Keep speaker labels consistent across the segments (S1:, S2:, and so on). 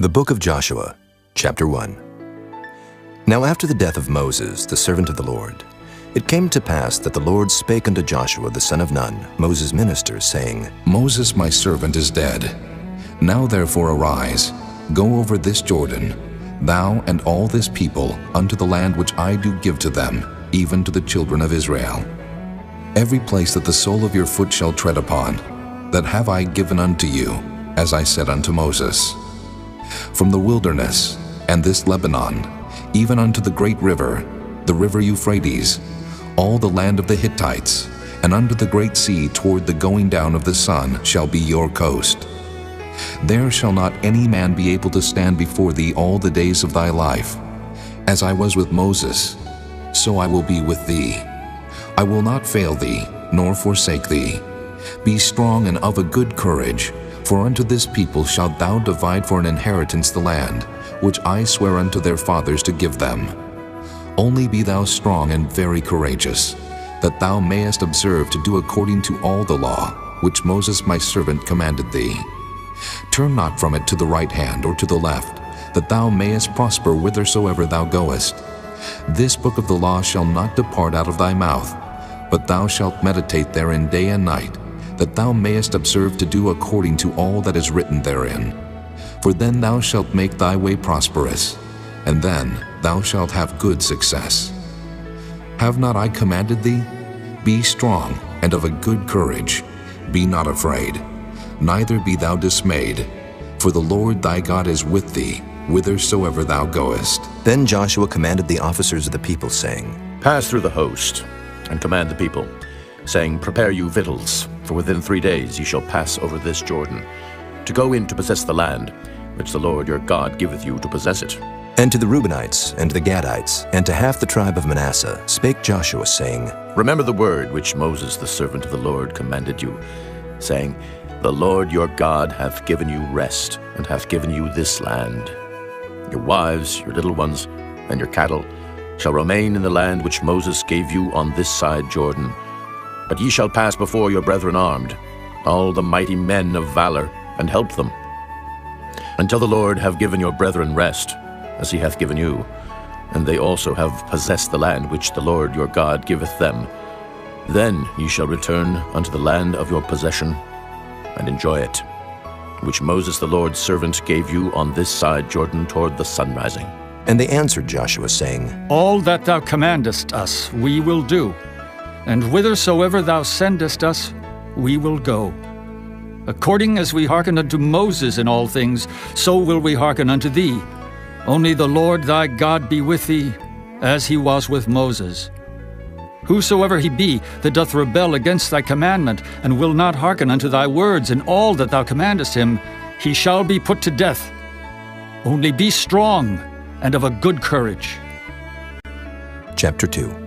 S1: The Book of Joshua, Chapter 1. Now after the death of Moses, the servant of the Lord, it came to pass that the Lord spake unto Joshua the son of Nun, Moses' minister, saying,
S2: Moses my servant is dead. Now therefore arise, go over this Jordan, thou and all this people, unto the land which I do give to them, even to the children of Israel. Every place that the sole of your foot shall tread upon, that have I given unto you, as I said unto Moses. From the wilderness, and this Lebanon, even unto the great river, the river Euphrates, all the land of the Hittites, and unto the great sea toward the going down of the sun shall be your coast. There shall not any man be able to stand before thee all the days of thy life. As I was with Moses, so I will be with thee. I will not fail thee, nor forsake thee. Be strong and of a good courage, for unto this people shalt thou divide for an inheritance the land, which I swear unto their fathers to give them. Only be thou strong and very courageous, that thou mayest observe to do according to all the law, which Moses my servant commanded thee. Turn not from it to the right hand or to the left, that thou mayest prosper whithersoever thou goest. This book of the law shall not depart out of thy mouth, but thou shalt meditate therein day and night, that thou mayest observe to do according to all that is written therein. For then thou shalt make thy way prosperous, and then thou shalt have good success. Have not I commanded thee? Be strong and of a good courage. Be not afraid, neither be thou dismayed, for the Lord thy God is with thee, whithersoever thou goest.
S1: Then Joshua commanded the officers of the people, saying,
S3: Pass through the host, and command the people, saying, Prepare you victuals, for within 3 days ye shall pass over this Jordan, to go in to possess the land, which the Lord your God giveth you to possess it.
S1: And to the Reubenites, and to the Gadites, and to half the tribe of Manasseh spake Joshua, saying,
S3: Remember the word which Moses the servant of the Lord commanded you, saying, The Lord your God hath given you rest, and hath given you this land. Your wives, your little ones, and your cattle shall remain in the land which Moses gave you on this side Jordan. But ye shall pass before your brethren armed, all the mighty men of valor, and help them, until the Lord have given your brethren rest, as he hath given you, and they also have possessed the land which the Lord your God giveth them. Then ye shall return unto the land of your possession, and enjoy it, which Moses the Lord's servant gave you on this side Jordan toward the sun rising.
S1: And they answered Joshua, saying,
S4: All that thou commandest us we will do, and whithersoever thou sendest us we will go. According as we hearken unto Moses in all things, so will we hearken unto thee. Only the Lord thy God be with thee, as he was with Moses. Whosoever he be that doth rebel against thy commandment, and will not hearken unto thy words in all that thou commandest him, he shall be put to death. Only be strong and of a good courage.
S1: Chapter 2.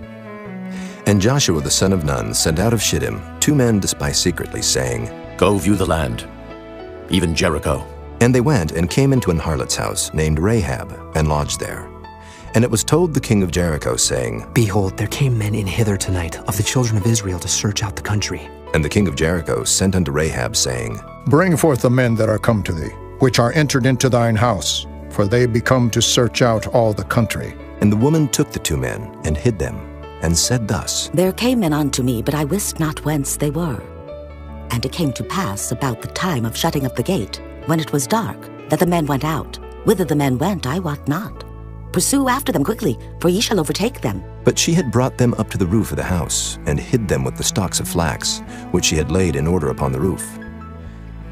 S1: And Joshua the son of Nun sent out of Shittim 2 men to spy secretly, saying,
S3: Go view the land, even Jericho.
S1: And they went and came into an harlot's house named Rahab, and lodged there. And it was told the king of Jericho, saying,
S5: Behold, there came men in hither tonight of the children of Israel to search out the country.
S1: And the king of Jericho sent unto Rahab, saying,
S6: Bring forth the men that are come to thee, which are entered into thine house, for they be come to search out all the country.
S1: And the woman took the 2 men, and hid them, and said thus,
S7: There came men unto me, but I wist not whence they were. And it came to pass about the time of shutting up the gate, when it was dark, that the men went out. Whither the men went, I wot not. Pursue after them quickly, for ye shall overtake them.
S1: But she had brought them up to the roof of the house, and hid them with the stalks of flax, which she had laid in order upon the roof.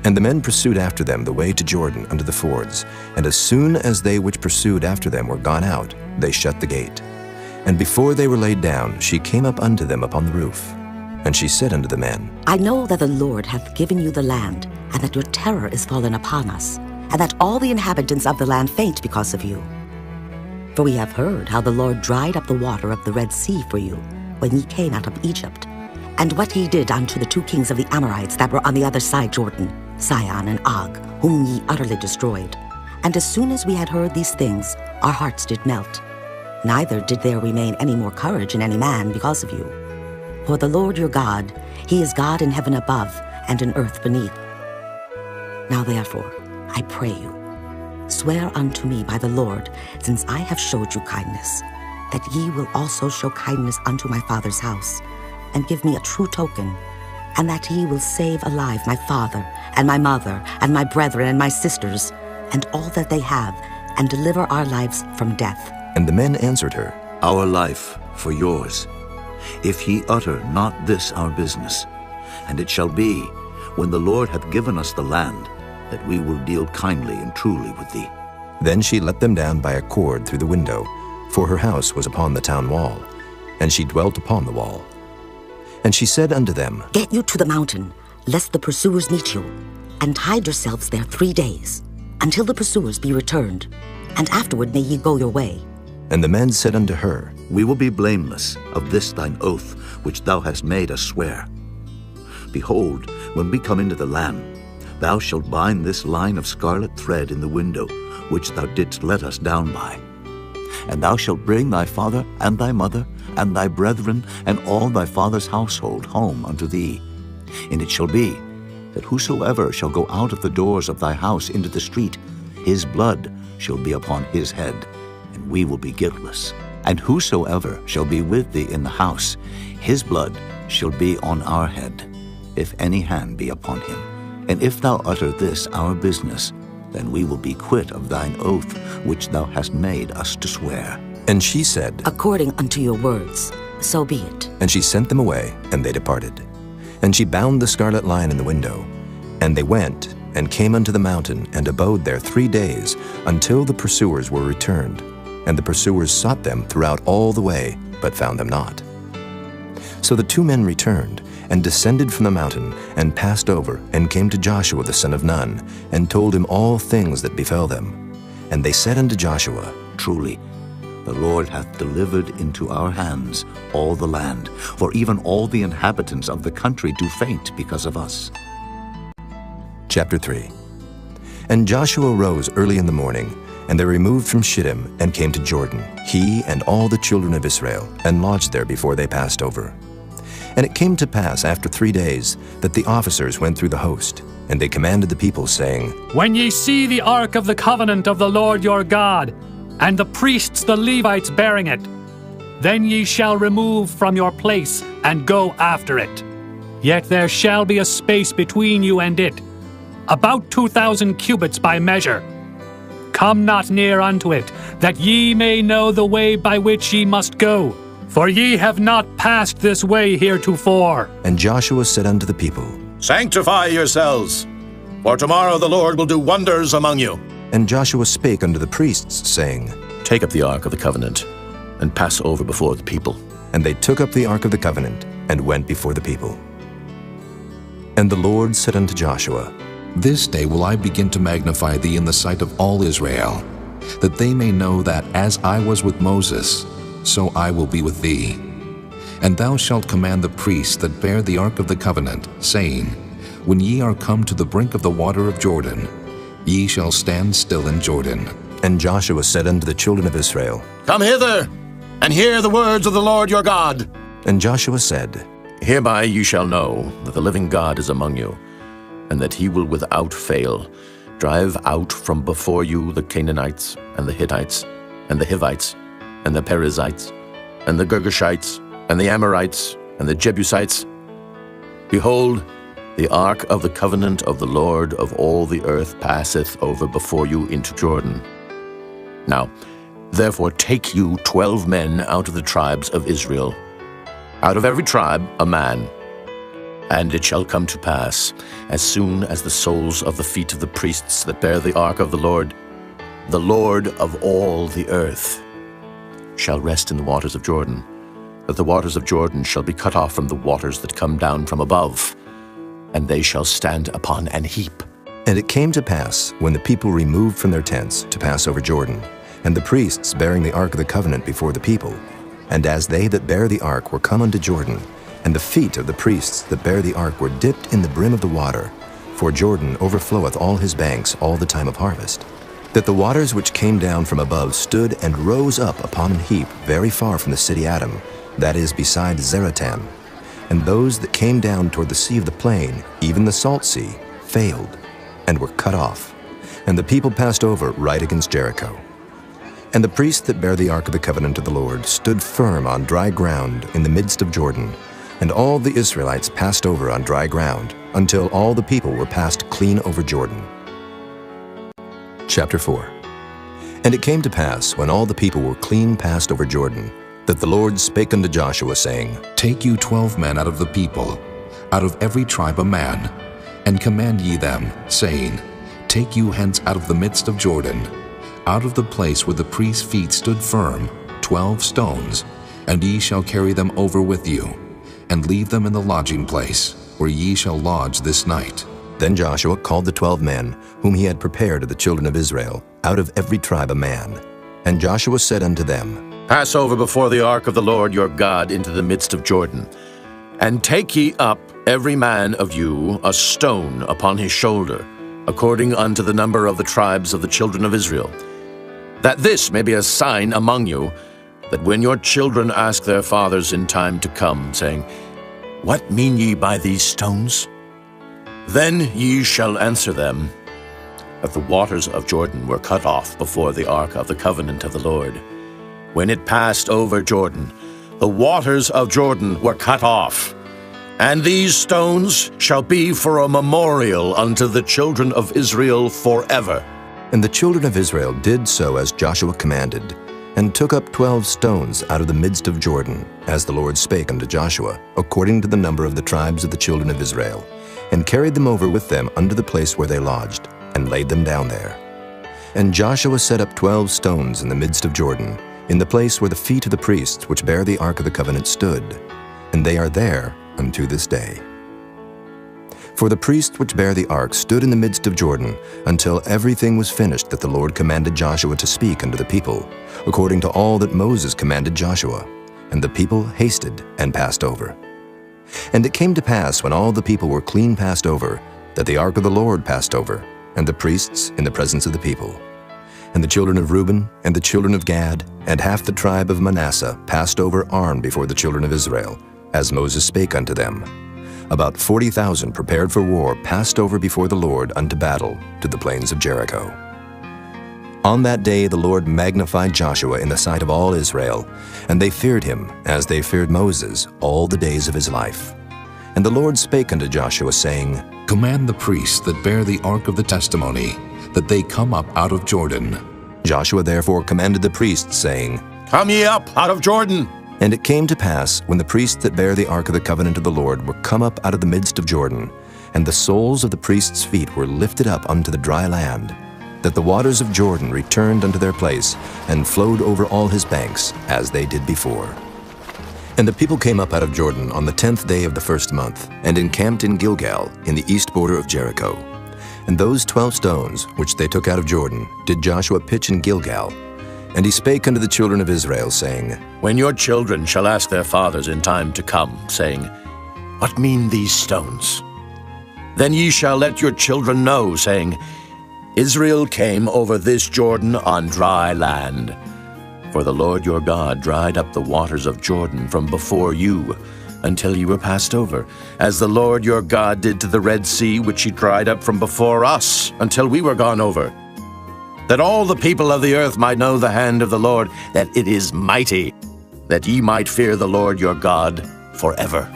S1: And the men pursued after them the way to Jordan unto the fords, and as soon as they which pursued after them were gone out, they shut the gate. And before they were laid down, she came up unto them upon the roof. And she said unto the men,
S7: I know that the Lord hath given you the land, and that your terror is fallen upon us, and that all the inhabitants of the land faint because of you. For we have heard how the Lord dried up the water of the Red Sea for you, when ye came out of Egypt, and what he did unto the 2 kings of the Amorites that were on the other side Jordan, Sihon and Og, whom ye utterly destroyed. And as soon as we had heard these things, our hearts did melt. Neither did there remain any more courage in any man because of you. For the Lord your God, he is God in heaven above and in earth beneath. Now therefore, I pray you, swear unto me by the Lord, since I have showed you kindness, that ye will also show kindness unto my father's house, and give me a true token, and that ye will save alive my father, and my mother, and my brethren, and my sisters, and all that they have, and deliver our lives from death.
S1: And the men answered her,
S8: Our life for yours, if ye utter not this our business. And it shall be, when the Lord hath given us the land, that we will deal kindly and truly with thee.
S1: Then she let them down by a cord through the window, for her house was upon the town wall, and she dwelt upon the wall. And she said unto them,
S7: Get you to the mountain, lest the pursuers meet you, and hide yourselves there 3 days, until the pursuers be returned, and afterward may ye go your way.
S1: And the men said unto her,
S8: We will be blameless of this thine oath, which thou hast made us swear. Behold, when we come into the land, thou shalt bind this line of scarlet thread in the window, which thou didst let us down by. And thou shalt bring thy father and thy mother and thy brethren and all thy father's household home unto thee. And it shall be, that whosoever shall go out of the doors of thy house into the street, his blood shall be upon his head, and we will be guiltless. And whosoever shall be with thee in the house, his blood shall be on our head, if any hand be upon him. And if thou utter this our business, then we will be quit of thine oath which thou hast made us to swear.
S1: And she said,
S7: According unto your words, so be it.
S1: And she sent them away, and they departed. And she bound the scarlet line in the window. And they went, and came unto the mountain, and abode there 3 days, until the pursuers were returned. And the pursuers sought them throughout all the way, but found them not. So the 2 men returned, and descended from the mountain, and passed over, and came to Joshua the son of Nun, and told him all things that befell them. And they said unto Joshua,
S8: Truly, the Lord hath delivered into our hands all the land, for even all the inhabitants of the country do faint because of us.
S1: Chapter 3. And Joshua rose early in the morning, and they removed from Shittim, and came to Jordan, he and all the children of Israel, and lodged there before they passed over. And it came to pass after 3 days that the officers went through the host, and they commanded the people, saying,
S9: When ye see the ark of the covenant of the Lord your God, and the priests the Levites bearing it, then ye shall remove from your place, and go after it. Yet there shall be a space between you and it, about 2,000 cubits by measure. Come not near unto it, that ye may know the way by which ye must go, for ye have not passed this way heretofore.
S1: And Joshua said unto the people,
S3: Sanctify yourselves, for tomorrow the Lord will do wonders among you.
S1: And Joshua spake unto the priests, saying,
S3: Take up the ark of the covenant, and pass over before the people.
S1: And they took up the ark of the covenant, and went before the people. And the Lord said unto Joshua,
S2: This day will I begin to magnify thee in the sight of all Israel, that they may know that as I was with Moses, so I will be with thee. And thou shalt command the priests that bear the ark of the covenant, saying, When ye are come to the brink of the water of Jordan, ye shall stand still in Jordan.
S1: And Joshua said unto the children of Israel,
S3: Come hither, and hear the words of the Lord your God.
S1: And Joshua said,
S3: Hereby you shall know that the living God is among you, and that he will without fail drive out from before you the Canaanites, and the Hittites, and the Hivites, and the Perizzites, and the Girgashites, and the Amorites, and the Jebusites. Behold, the ark of the covenant of the Lord of all the earth passeth over before you into Jordan. Now, therefore take you 12 men out of the tribes of Israel, out of every tribe a man. And it shall come to pass, as soon as the soles of the feet of the priests that bear the ark of the Lord of all the earth, shall rest in the waters of Jordan, that the waters of Jordan shall be cut off from the waters that come down from above, and they shall stand upon an heap.
S1: And it came to pass, when the people removed from their tents to pass over Jordan, and the priests bearing the ark of the covenant before the people, and as they that bear the ark were come unto Jordan, and the feet of the priests that bear the ark were dipped in the brim of the water, for Jordan overfloweth all his banks all the time of harvest, that the waters which came down from above stood and rose up upon an heap very far from the city Adam, that is beside Zeratan. And those that came down toward the sea of the plain, even the salt sea, failed, and were cut off. And the people passed over right against Jericho. And the priests that bear the ark of the covenant of the Lord stood firm on dry ground in the midst of Jordan, and all the Israelites passed over on dry ground, until all the people were passed clean over Jordan. Chapter 4. And it came to pass, when all the people were clean passed over Jordan, that the Lord spake unto Joshua, saying,
S2: Take you 12 men out of the people, out of every tribe a man, and command ye them, saying, Take you hence out of the midst of Jordan, out of the place where the priest's feet stood firm, 12 stones, and ye shall carry them over with you, and leave them in the lodging place, where ye shall lodge this night.
S1: Then Joshua called the 12 men, whom he had prepared of the children of Israel, out of every tribe a man. And Joshua said unto them,
S3: Pass over before the ark of the Lord your God into the midst of Jordan, and take ye up every man of you a stone upon his shoulder, according unto the number of the tribes of the children of Israel, that this may be a sign among you, that when your children ask their fathers in time to come, saying, What mean ye by these stones? Then ye shall answer them, that the waters of Jordan were cut off before the ark of the covenant of the Lord. When it passed over Jordan, the waters of Jordan were cut off. And these stones shall be for a memorial unto the children of Israel forever.
S1: And the children of Israel did so as Joshua commanded, and took up 12 stones out of the midst of Jordan, as the Lord spake unto Joshua, according to the number of the tribes of the children of Israel, and carried them over with them unto the place where they lodged, and laid them down there. And Joshua set up 12 stones in the midst of Jordan, in the place where the feet of the priests which bear the ark of the covenant stood, and they are there unto this day. For the priests which bear the ark stood in the midst of Jordan, until everything was finished that the Lord commanded Joshua to speak unto the people, according to all that Moses commanded Joshua. And the people hasted and passed over. And it came to pass, when all the people were clean passed over, that the ark of the Lord passed over, and the priests in the presence of the people. And the children of Reuben, and the children of Gad, and half the tribe of Manasseh passed over armed before the children of Israel, as Moses spake unto them. About 40,000 prepared for war passed over before the Lord unto battle to the plains of Jericho. On that day the Lord magnified Joshua in the sight of all Israel, and they feared him, as they feared Moses, all the days of his life. And the Lord spake unto Joshua, saying,
S2: Command the priests that bear the ark of the testimony, that they come up out of Jordan.
S1: Joshua therefore commanded the priests, saying,
S3: Come ye up out of Jordan.
S1: And it came to pass, when the priests that bear the ark of the covenant of the Lord were come up out of the midst of Jordan, and the soles of the priests' feet were lifted up unto the dry land, that the waters of Jordan returned unto their place, and flowed over all his banks, as they did before. And the people came up out of Jordan on the 10th day of the first month, and encamped in Gilgal, in the east border of Jericho. And those 12 stones, which they took out of Jordan, did Joshua pitch in Gilgal. And he spake unto the children of Israel, saying,
S3: When your children shall ask their fathers in time to come, saying, What mean these stones? Then ye shall let your children know, saying, Israel came over this Jordan on dry land. For the Lord your God dried up the waters of Jordan from before you, until ye were passed over, as the Lord your God did to the Red Sea, which he dried up from before us, until we were gone over. That all the people of the earth might know the hand of the Lord, that it is mighty, that ye might fear the Lord your God forever.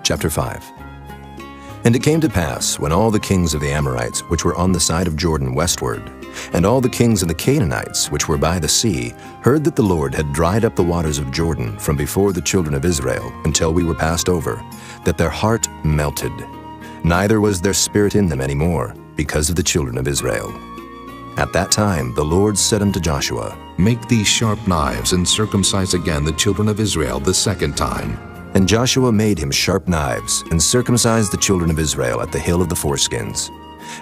S1: Chapter 5. And it came to pass, when all the kings of the Amorites, which were on the side of Jordan westward, and all the kings of the Canaanites, which were by the sea, heard that the Lord had dried up the waters of Jordan from before the children of Israel, until we were passed over, that their heart melted. Neither was there spirit in them any more, because of the children of Israel. At that time the Lord said unto Joshua,
S2: Make these sharp knives, and circumcise again the children of Israel the second time.
S1: And Joshua made him sharp knives, and circumcised the children of Israel at the hill of the foreskins.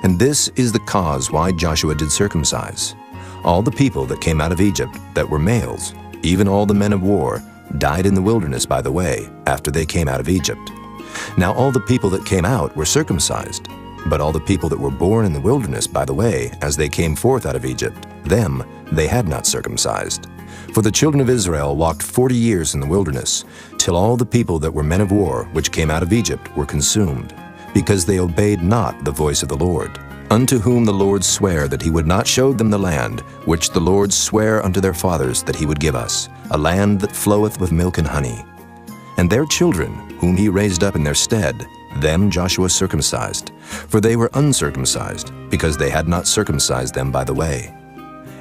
S1: And this is the cause why Joshua did circumcise. All the people that came out of Egypt that were males, even all the men of war, died in the wilderness by the way, after they came out of Egypt. Now all the people that came out were circumcised, but all the people that were born in the wilderness by the way, as they came forth out of Egypt, them they had not circumcised. For the children of Israel walked 40 years in the wilderness, till all the people that were men of war, which came out of Egypt, were consumed, because they obeyed not the voice of the Lord, unto whom the Lord sware that he would not show them the land, which the Lord sware unto their fathers that he would give us, a land that floweth with milk and honey. And their children, whom he raised up in their stead, them Joshua circumcised, for they were uncircumcised, because they had not circumcised them by the way.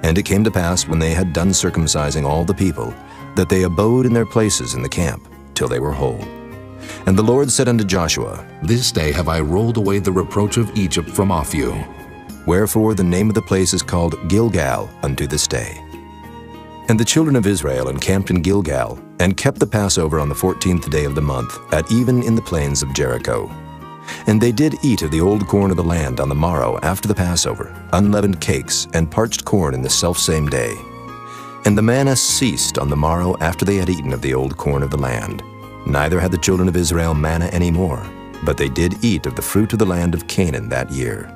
S1: And it came to pass, when they had done circumcising all the people, that they abode in their places in the camp, till they were whole. And the Lord said unto Joshua,
S2: This day have I rolled away the reproach of Egypt from off you.
S1: Wherefore the name of the place is called Gilgal unto this day. And the children of Israel encamped in Gilgal, and kept the Passover on the 14th day of the month, at even in the plains of Jericho. And they did eat of the old corn of the land on the morrow after the Passover, unleavened cakes, and parched corn in the selfsame day. And the manna ceased on the morrow after they had eaten of the old corn of the land. Neither had the children of Israel manna any more, but they did eat of the fruit of the land of Canaan that year.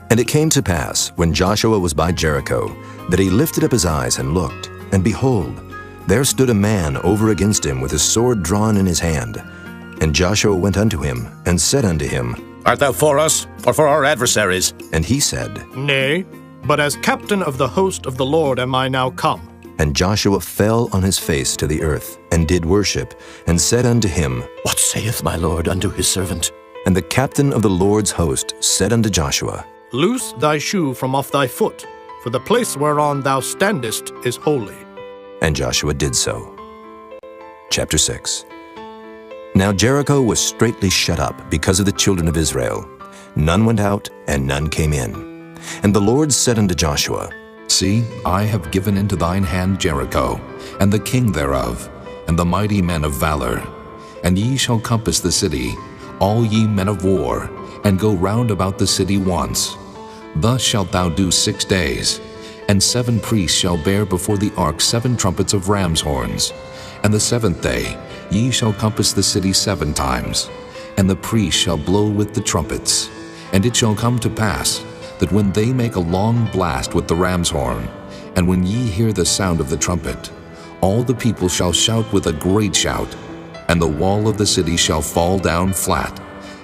S1: And it came to pass, when Joshua was by Jericho, that he lifted up his eyes and looked, and behold, there stood a man over against him with his sword drawn in his hand. And Joshua went unto him, and said unto him,
S10: Art thou for us, or for our adversaries?
S1: And he said,
S11: Nay, but as captain of the host of the Lord am I now come.
S1: And Joshua fell on his face to the earth, and did worship, and said unto him,
S3: What saith my Lord unto his servant?
S1: And the captain of the Lord's host said unto Joshua,
S11: Loose thy shoe from off thy foot, for the place whereon thou standest is holy.
S1: And Joshua did so. Chapter 6. Now Jericho was straitly shut up because of the children of Israel. None went out, and none came in. And the Lord said unto Joshua,
S2: See, I have given into thine hand Jericho, and the king thereof, and the mighty men of valor. And ye shall compass the city, all ye men of war, and go round about the city once. Thus shalt thou do 6 days. And 7 priests shall bear before the ark 7 trumpets of ram's horns. And the 7th day ye shall compass the city 7 times. And the priests shall blow with the trumpets. And it shall come to pass, that when they make a long blast with the ram's horn, and when ye hear the sound of the trumpet, all the people shall shout with a great shout, and the wall of the city shall fall down flat,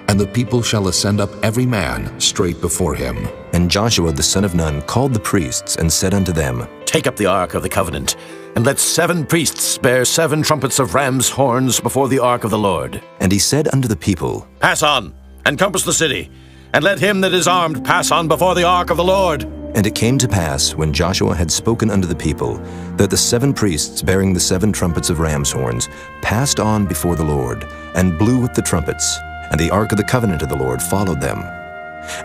S2: and the people shall ascend up every man straight before him.
S1: And Joshua the son of Nun called the priests, and said unto them,
S3: Take up the ark of the covenant, and let 7 priests bear 7 trumpets of ram's horns before the ark of the Lord.
S1: And he said unto the people,
S10: Pass on, and compass the city, and let him that is armed pass on before the ark of the Lord.
S1: And it came to pass, when Joshua had spoken unto the people, that the 7 priests bearing the 7 trumpets of ram's horns passed on before the Lord, and blew with the trumpets, and the ark of the covenant of the Lord followed them.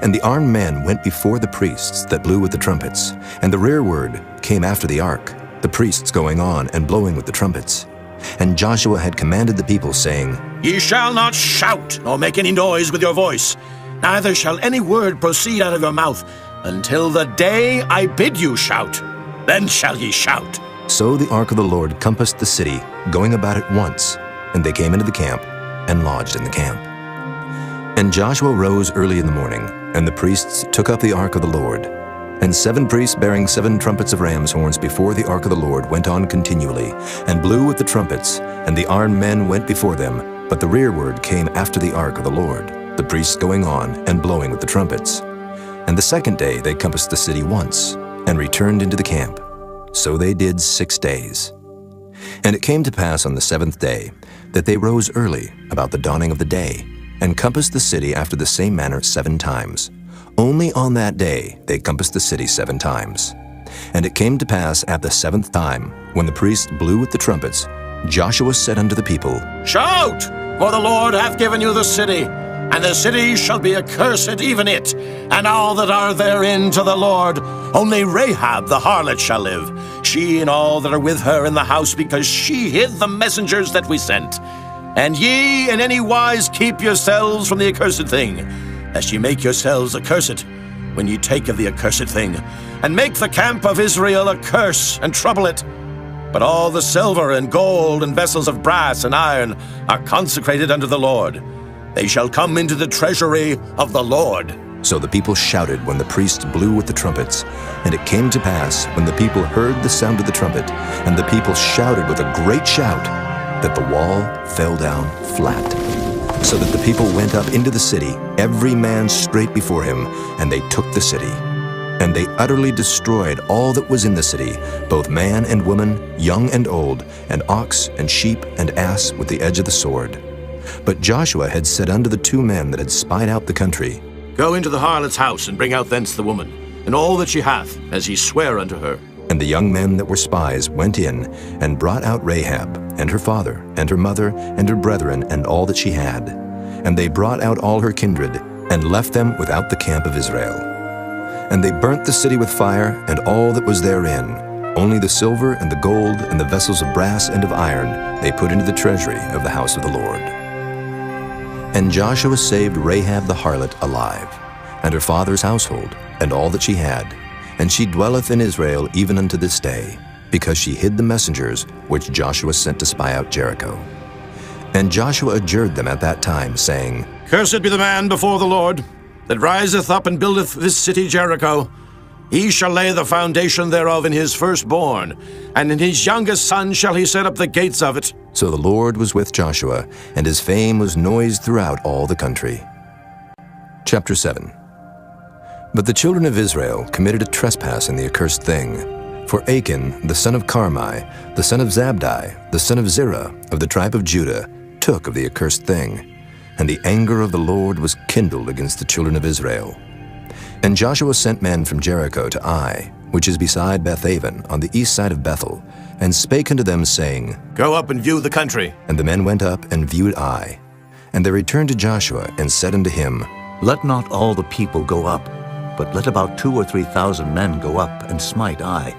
S1: And the armed men went before the priests that blew with the trumpets, and the rearward came after the ark, the priests going on and blowing with the trumpets. And Joshua had commanded the people, saying,
S10: Ye shall not shout, nor make any noise with your voice, neither shall any word proceed out of your mouth, until the day I bid you shout. Then shall ye shout.
S1: So the ark of the Lord compassed the city, going about it once, and they came into the camp, and lodged in the camp. And Joshua rose early in the morning, and the priests took up the ark of the Lord. And 7 priests bearing 7 trumpets of ram's horns before the ark of the Lord went on continually, and blew with the trumpets, and the armed men went before them, but the rearward came after the ark of the Lord, the priests going on and blowing with the trumpets. And the 2nd day they compassed the city once, and returned into the camp. So they did 6 days. And it came to pass on the 7th day, that they rose early, about the dawning of the day, and compassed the city after the same manner 7 times. Only on that day they compassed the city 7 times. And it came to pass at the 7th time, when the priests blew with the trumpets, Joshua said unto the people,
S10: Shout, for the Lord hath given you the city, and the city shall be accursed, even it, and all that are therein to the Lord. Only Rahab the harlot shall live, she and all that are with her in the house, because she hid the messengers that we sent. And ye in any wise keep yourselves from the accursed thing, lest ye make yourselves accursed when ye take of the accursed thing, and make the camp of Israel a curse, and trouble it. But all the silver and gold and vessels of brass and iron are consecrated unto the Lord. They shall come into the treasury of the Lord.
S1: So the people shouted when the priests blew with the trumpets. And it came to pass, when the people heard the sound of the trumpet, and the people shouted with a great shout, that the wall fell down flat. So that the people went up into the city, every man straight before him, and they took the city. And they utterly destroyed all that was in the city, both man and woman, young and old, and ox and sheep and ass with the edge of the sword. But Joshua had said unto the 2 men that had spied out the country,
S10: Go into the harlot's house, and bring out thence the woman, and all that she hath, as ye swear unto her.
S1: And the young men that were spies went in, and brought out Rahab, and her father, and her mother, and her brethren, and all that she had. And they brought out all her kindred, and left them without the camp of Israel. And they burnt the city with fire, and all that was therein. Only the silver and the gold and the vessels of brass and of iron they put into the treasury of the house of the Lord. And Joshua saved Rahab the harlot alive, and her father's household, and all that she had. And she dwelleth in Israel even unto this day, because she hid the messengers which Joshua sent to spy out Jericho. And Joshua adjured them at that time, saying,
S10: Cursed be the man before the Lord, that riseth up and buildeth this city Jericho. He shall lay the foundation thereof in his firstborn, and in his youngest son shall he set up the gates of it.
S1: So the Lord was with Joshua, and his fame was noised throughout all the country. Chapter 7. But the children of Israel committed a trespass in the accursed thing. For Achan, the son of Carmi, the son of Zabdi, the son of Zerah, of the tribe of Judah, took of the accursed thing. And the anger of the Lord was kindled against the children of Israel. And Joshua sent men from Jericho to Ai, which is beside Bethaven, on the east side of Bethel, and spake unto them, saying,
S10: Go up and view the country.
S1: And the men went up and viewed Ai. And they returned to Joshua, and said unto him,
S8: Let not all the people go up, but let about 2,000 or 3,000 men go up and smite Ai,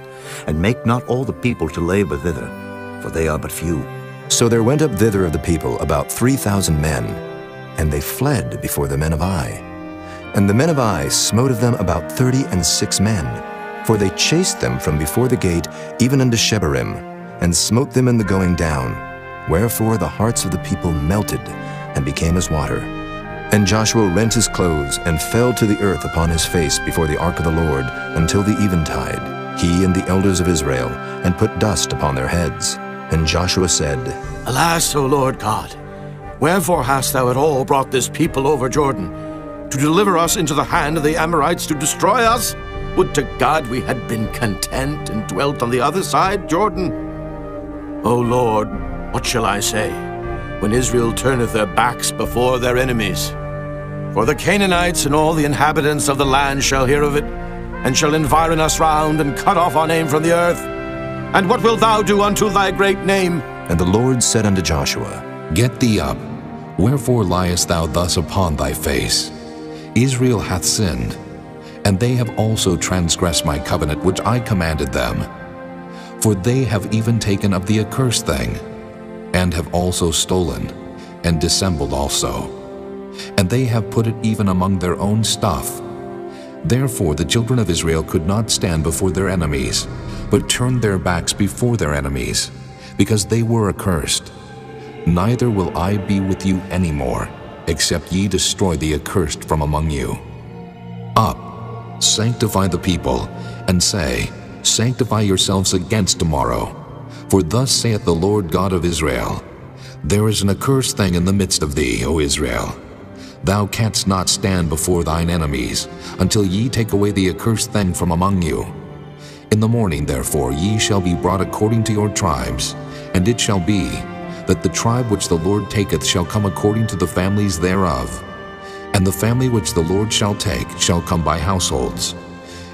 S8: and make not all the people to labor thither, for they are but few.
S1: So there went up thither of the people about 3,000 men, and they fled before the men of Ai. And the men of Ai smote of them about 36 men, for they chased them from before the gate even unto Shebarim, and smote them in the going down. Wherefore the hearts of the people melted, and became as water. And Joshua rent his clothes, and fell to the earth upon his face before the ark of the Lord, until the eventide, he and the elders of Israel, and put dust upon their heads. And Joshua said,
S10: Alas, O Lord God, wherefore hast thou at all brought this people over Jordan, to deliver us into the hand of the Amorites to destroy us? Would to God we had been content and dwelt on the other side Jordan. O Lord, what shall I say, when Israel turneth their backs before their enemies? For the Canaanites and all the inhabitants of the land shall hear of it, and shall environ us round, and cut off our name from the earth. And what wilt thou do unto thy great name?
S1: And the Lord said unto Joshua,
S2: Get thee up. Wherefore liest thou thus upon thy face? Israel hath sinned, and they have also transgressed my covenant which I commanded them. For they have even taken of the accursed thing, and have also stolen, and dissembled also. And they have put it even among their own stuff. Therefore the children of Israel could not stand before their enemies, but turned their backs before their enemies, because they were accursed. Neither will I be with you any more, except ye destroy the accursed from among you. Up, sanctify the people, and say, Sanctify yourselves against tomorrow. For thus saith the Lord God of Israel, There is an accursed thing in the midst of thee, O Israel. Thou canst not stand before thine enemies, until ye take away the accursed thing from among you. In the morning, therefore, ye shall be brought according to your tribes, and it shall be, that the tribe which the Lord taketh shall come according to the families thereof. And the family which the Lord shall take shall come by households.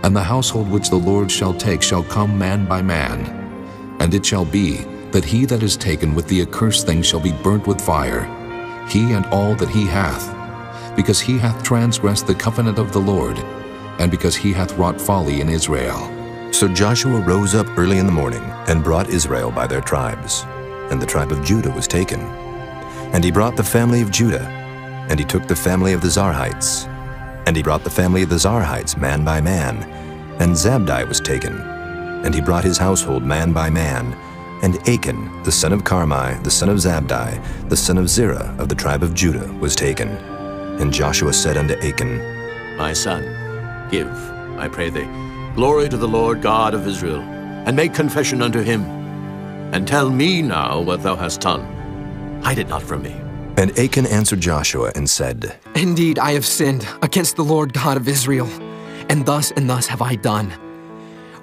S2: And the household which the Lord shall take shall come man by man. And it shall be, that he that is taken with the accursed thing shall be burnt with fire, he and all that he hath, because he hath transgressed the covenant of the Lord, and because he hath wrought folly in Israel.
S1: So Joshua rose up early in the morning, and brought Israel by their tribes. And the tribe of Judah was taken. And he brought the family of Judah, and he took the family of the Zarhites. And he brought the family of the Zarhites man by man, and Zabdi was taken. And he brought his household man by man, and Achan, the son of Carmi, the son of Zabdi, the son of Zerah of the tribe of Judah, was taken. And Joshua said unto Achan,
S10: My son, give, I pray thee, glory to the Lord God of Israel, and make confession unto him. And tell me now what thou hast done. Hide it not from me.
S1: And Achan answered Joshua and said,
S5: Indeed, I have sinned against the Lord God of Israel, and thus have I done.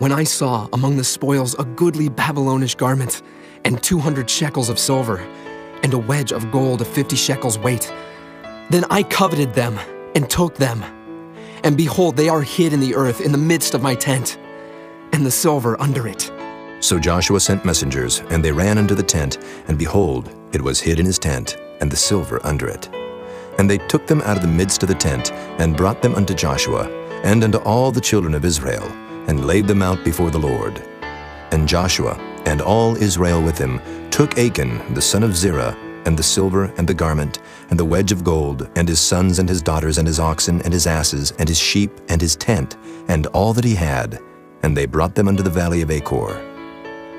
S5: When I saw among the spoils a goodly Babylonish garment, and 200 shekels of silver, and a wedge of gold of 50 shekels weight, then I coveted them and took them. And behold, they are hid in the earth in the midst of my tent, and the silver under it.
S1: So Joshua sent messengers, and they ran unto the tent, and behold, it was hid in his tent, and the silver under it. And they took them out of the midst of the tent, and brought them unto Joshua, and unto all the children of Israel, and laid them out before the Lord. And Joshua, and all Israel with him, took Achan the son of Zerah, and the silver, and the garment, and the wedge of gold, and his sons, and his daughters, and his oxen, and his asses, and his sheep, and his tent, and all that he had, and they brought them unto the valley of Achor.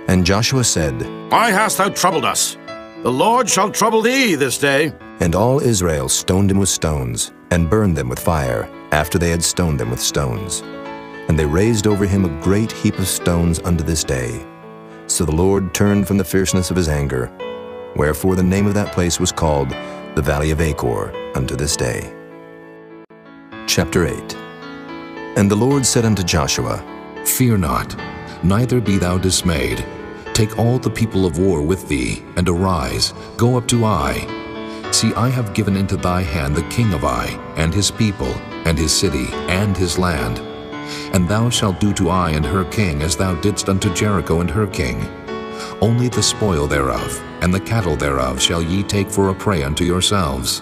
S1: And Joshua said,
S10: Why hast thou troubled us? The Lord shall trouble thee this day.
S1: And all Israel stoned him with stones, and burned them with fire, after they had stoned them with stones. And they raised over him a great heap of stones unto this day. So the Lord turned from the fierceness of his anger, wherefore the name of that place was called the Valley of Achor unto this day. Chapter 8. And the Lord said unto Joshua,
S2: Fear not, neither be thou dismayed. Take all the people of war with thee, and arise, go up to Ai. See, I have given into thy hand the king of Ai, and his people, and his city, and his land. And thou shalt do to Ai and her king as thou didst unto Jericho and her king. Only the spoil thereof, and the cattle thereof shall ye take for a prey unto yourselves.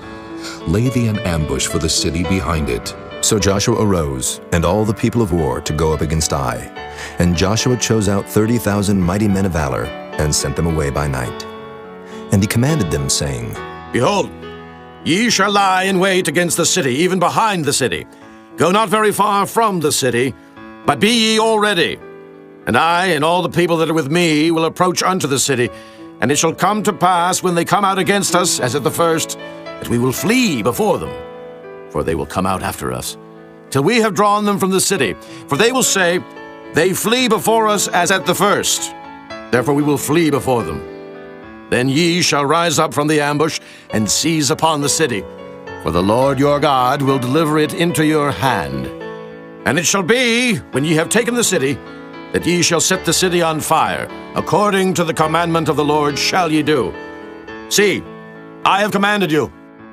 S2: Lay thee an ambush for the city behind it.
S1: So Joshua arose, and all the people of war, to go up against Ai. And Joshua chose out 30,000 mighty men of valor, and sent them away by night. And he commanded them, saying,
S10: Behold, ye shall lie in wait against the city, even behind the city. Go not very far from the city, but be ye all ready. And I and all the people that are with me will approach unto the city. And it shall come to pass, when they come out against us, as at the first, that we will flee before them. For they will come out after us, till we have drawn them from the city. For they will say, They flee before us as at the first. Therefore we will flee before them. Then ye shall rise up from the ambush, and seize upon the city. For the Lord your God will deliver it into your hand. And it shall be, when ye have taken the city, that ye shall set the city on fire. According to the commandment of the Lord shall ye do. See, I have commanded you.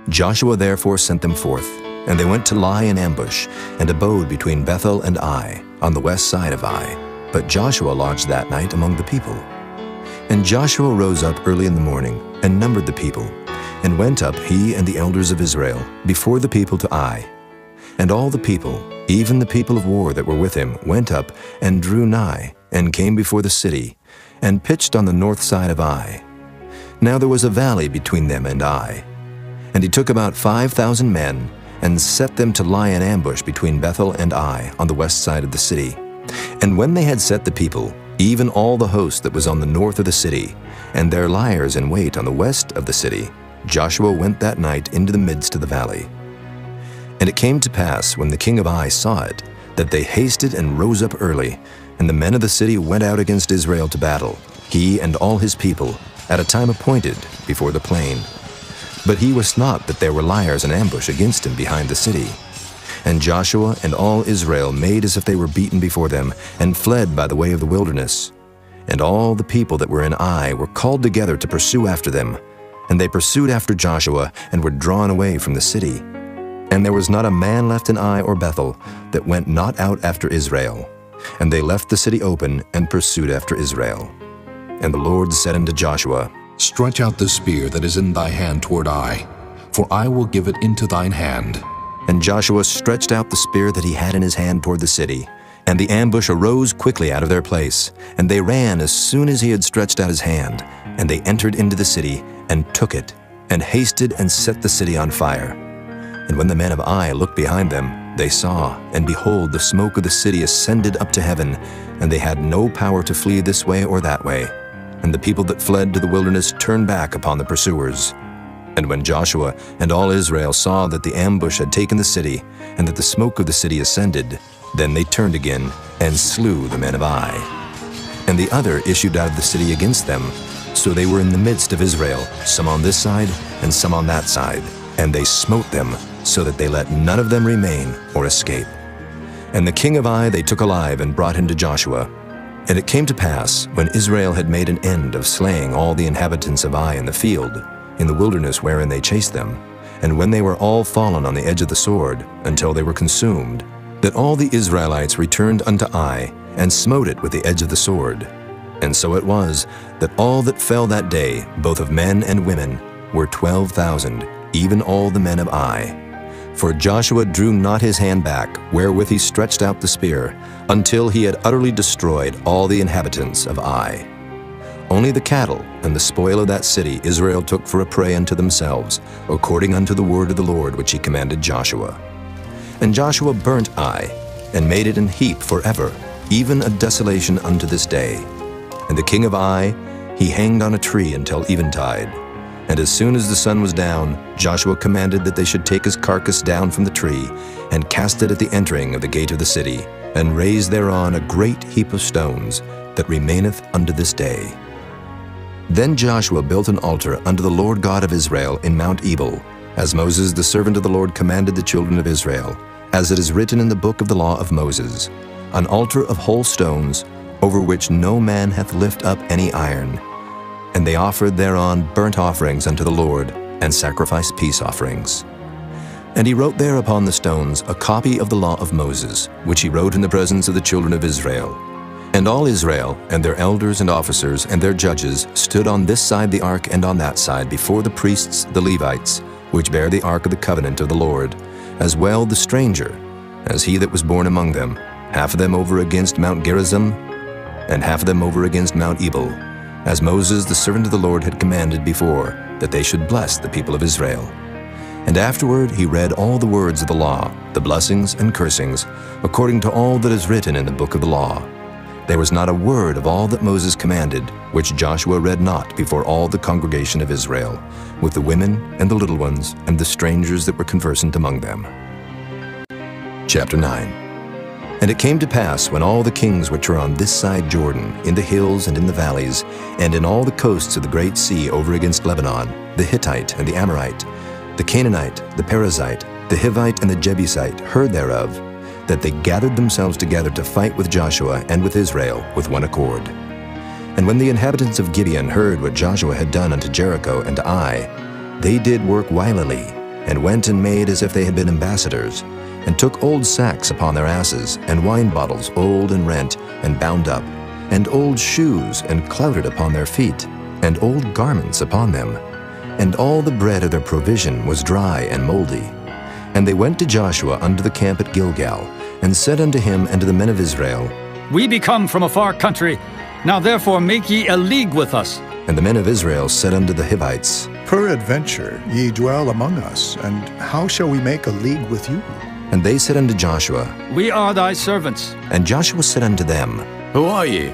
S1: Joshua therefore sent them forth, and they went to lie in ambush, and abode between Bethel and Ai, on the west side of Ai. But Joshua lodged that night among the people. And Joshua rose up early in the morning, and numbered the people, and went up, he and the elders of Israel, before the people to Ai. And all the people, even the people of war that were with him, went up, and drew nigh, and came before the city, and pitched on the north side of Ai. Now there was a valley between them and Ai. And he took about 5,000 men, and set them to lie in ambush between Bethel and Ai, on the west side of the city. And when they had set the people, even all the host that was on the north of the city, and their liers in wait on the west of the city, Joshua went that night into the midst of the valley. And it came to pass, when the king of Ai saw it, that they hasted and rose up early, and the men of the city went out against Israel to battle, he and all his people, at a time appointed, before the plain. But he wist not that there were liers in ambush against him behind the city. And Joshua and all Israel made as if they were beaten before them, and fled by the way of the wilderness. And all the people that were in Ai were called together to pursue after them. And they pursued after Joshua, and were drawn away from the city. And there was not a man left in Ai or Bethel that went not out after Israel. And they left the city open, and pursued after Israel. And the Lord said unto Joshua,
S2: Stretch out the spear that is in thy hand toward Ai, for I will give it into thine hand.
S1: And Joshua stretched out the spear that he had in his hand toward the city. And the ambush arose quickly out of their place. And they ran as soon as he had stretched out his hand. And they entered into the city, and took it, and hasted and set the city on fire. And when the men of Ai looked behind them, they saw, and behold, the smoke of the city ascended up to heaven, and they had no power to flee this way or that way. And the people that fled to the wilderness turned back upon the pursuers. And when Joshua and all Israel saw that the ambush had taken the city, and that the smoke of the city ascended, then they turned again, and slew the men of Ai. And the other issued out of the city against them, So they were in the midst of Israel, some on this side and some on that side. And they smote them, so that they let none of them remain or escape. And the king of Ai they took alive and brought him to Joshua. And it came to pass, when Israel had made an end of slaying all the inhabitants of Ai in the field, in the wilderness wherein they chased them, and when they were all fallen on the edge of the sword, until they were consumed, that all the Israelites returned unto Ai, and smote it with the edge of the sword. And so it was, that all that fell that day, both of men and women, were 12,000, even all the men of Ai. For Joshua drew not his hand back, wherewith he stretched out the spear, until he had utterly destroyed all the inhabitants of Ai. Only the cattle and the spoil of that city Israel took for a prey unto themselves, according unto the word of the Lord which he commanded Joshua. And Joshua burnt Ai, and made it an heap forever, even a desolation unto this day. And the king of Ai he hanged on a tree until eventide. And as soon as the sun was down, Joshua commanded that they should take his carcass down from the tree, and cast it at the entering of the gate of the city, and raise thereon a great heap of stones, that remaineth unto this day. Then Joshua built an altar unto the Lord God of Israel in Mount Ebal, as Moses the servant of the Lord commanded the children of Israel, as it is written in the book of the law of Moses, an altar of whole stones, over which no man hath lift up any iron. And they offered thereon burnt offerings unto the Lord, and sacrificed peace offerings. And he wrote there upon the stones a copy of the law of Moses, which he wrote in the presence of the children of Israel. And all Israel, and their elders and officers, and their judges, stood on this side the ark and on that side before the priests the Levites, which bear the ark of the covenant of the Lord, as well the stranger, as he that was born among them, half of them over against Mount Gerizim, and half of them over against Mount Ebal, as Moses the servant of the Lord had commanded before, that they should bless the people of Israel. And afterward he read all the words of the law, the blessings and cursings, according to all that is written in the book of the law. There was not a word of all that Moses commanded, which Joshua read not before all the congregation of Israel, with the women and the little ones and the strangers that were conversant among them. Chapter 9. And it came to pass, when all the kings which are on this side Jordan, in the hills and in the valleys, and in all the coasts of the great sea over against Lebanon, the Hittite and the Amorite, the Canaanite, the Perizzite, the Hivite and the Jebusite, heard thereof, that they gathered themselves together to fight with Joshua and with Israel with one accord. And when the inhabitants of Gibeon heard what Joshua had done unto Jericho and to Ai, they did work wilily, and went and made as if they had been ambassadors, and took old sacks upon their asses, and wine bottles old and rent, and bound up, and old shoes, and clouted upon their feet, and old garments upon them. And all the bread of their provision was dry and moldy. And they went to Joshua unto the camp at Gilgal, and said unto him and to the men of Israel,
S4: We be come from a far country. Now therefore make ye a league with us.
S1: And the men of Israel said unto the Hivites,
S6: Peradventure ye dwell among us, and how shall we make a league with you?
S1: And they said unto Joshua,
S4: We are thy servants.
S1: And Joshua said unto them,
S3: Who are ye?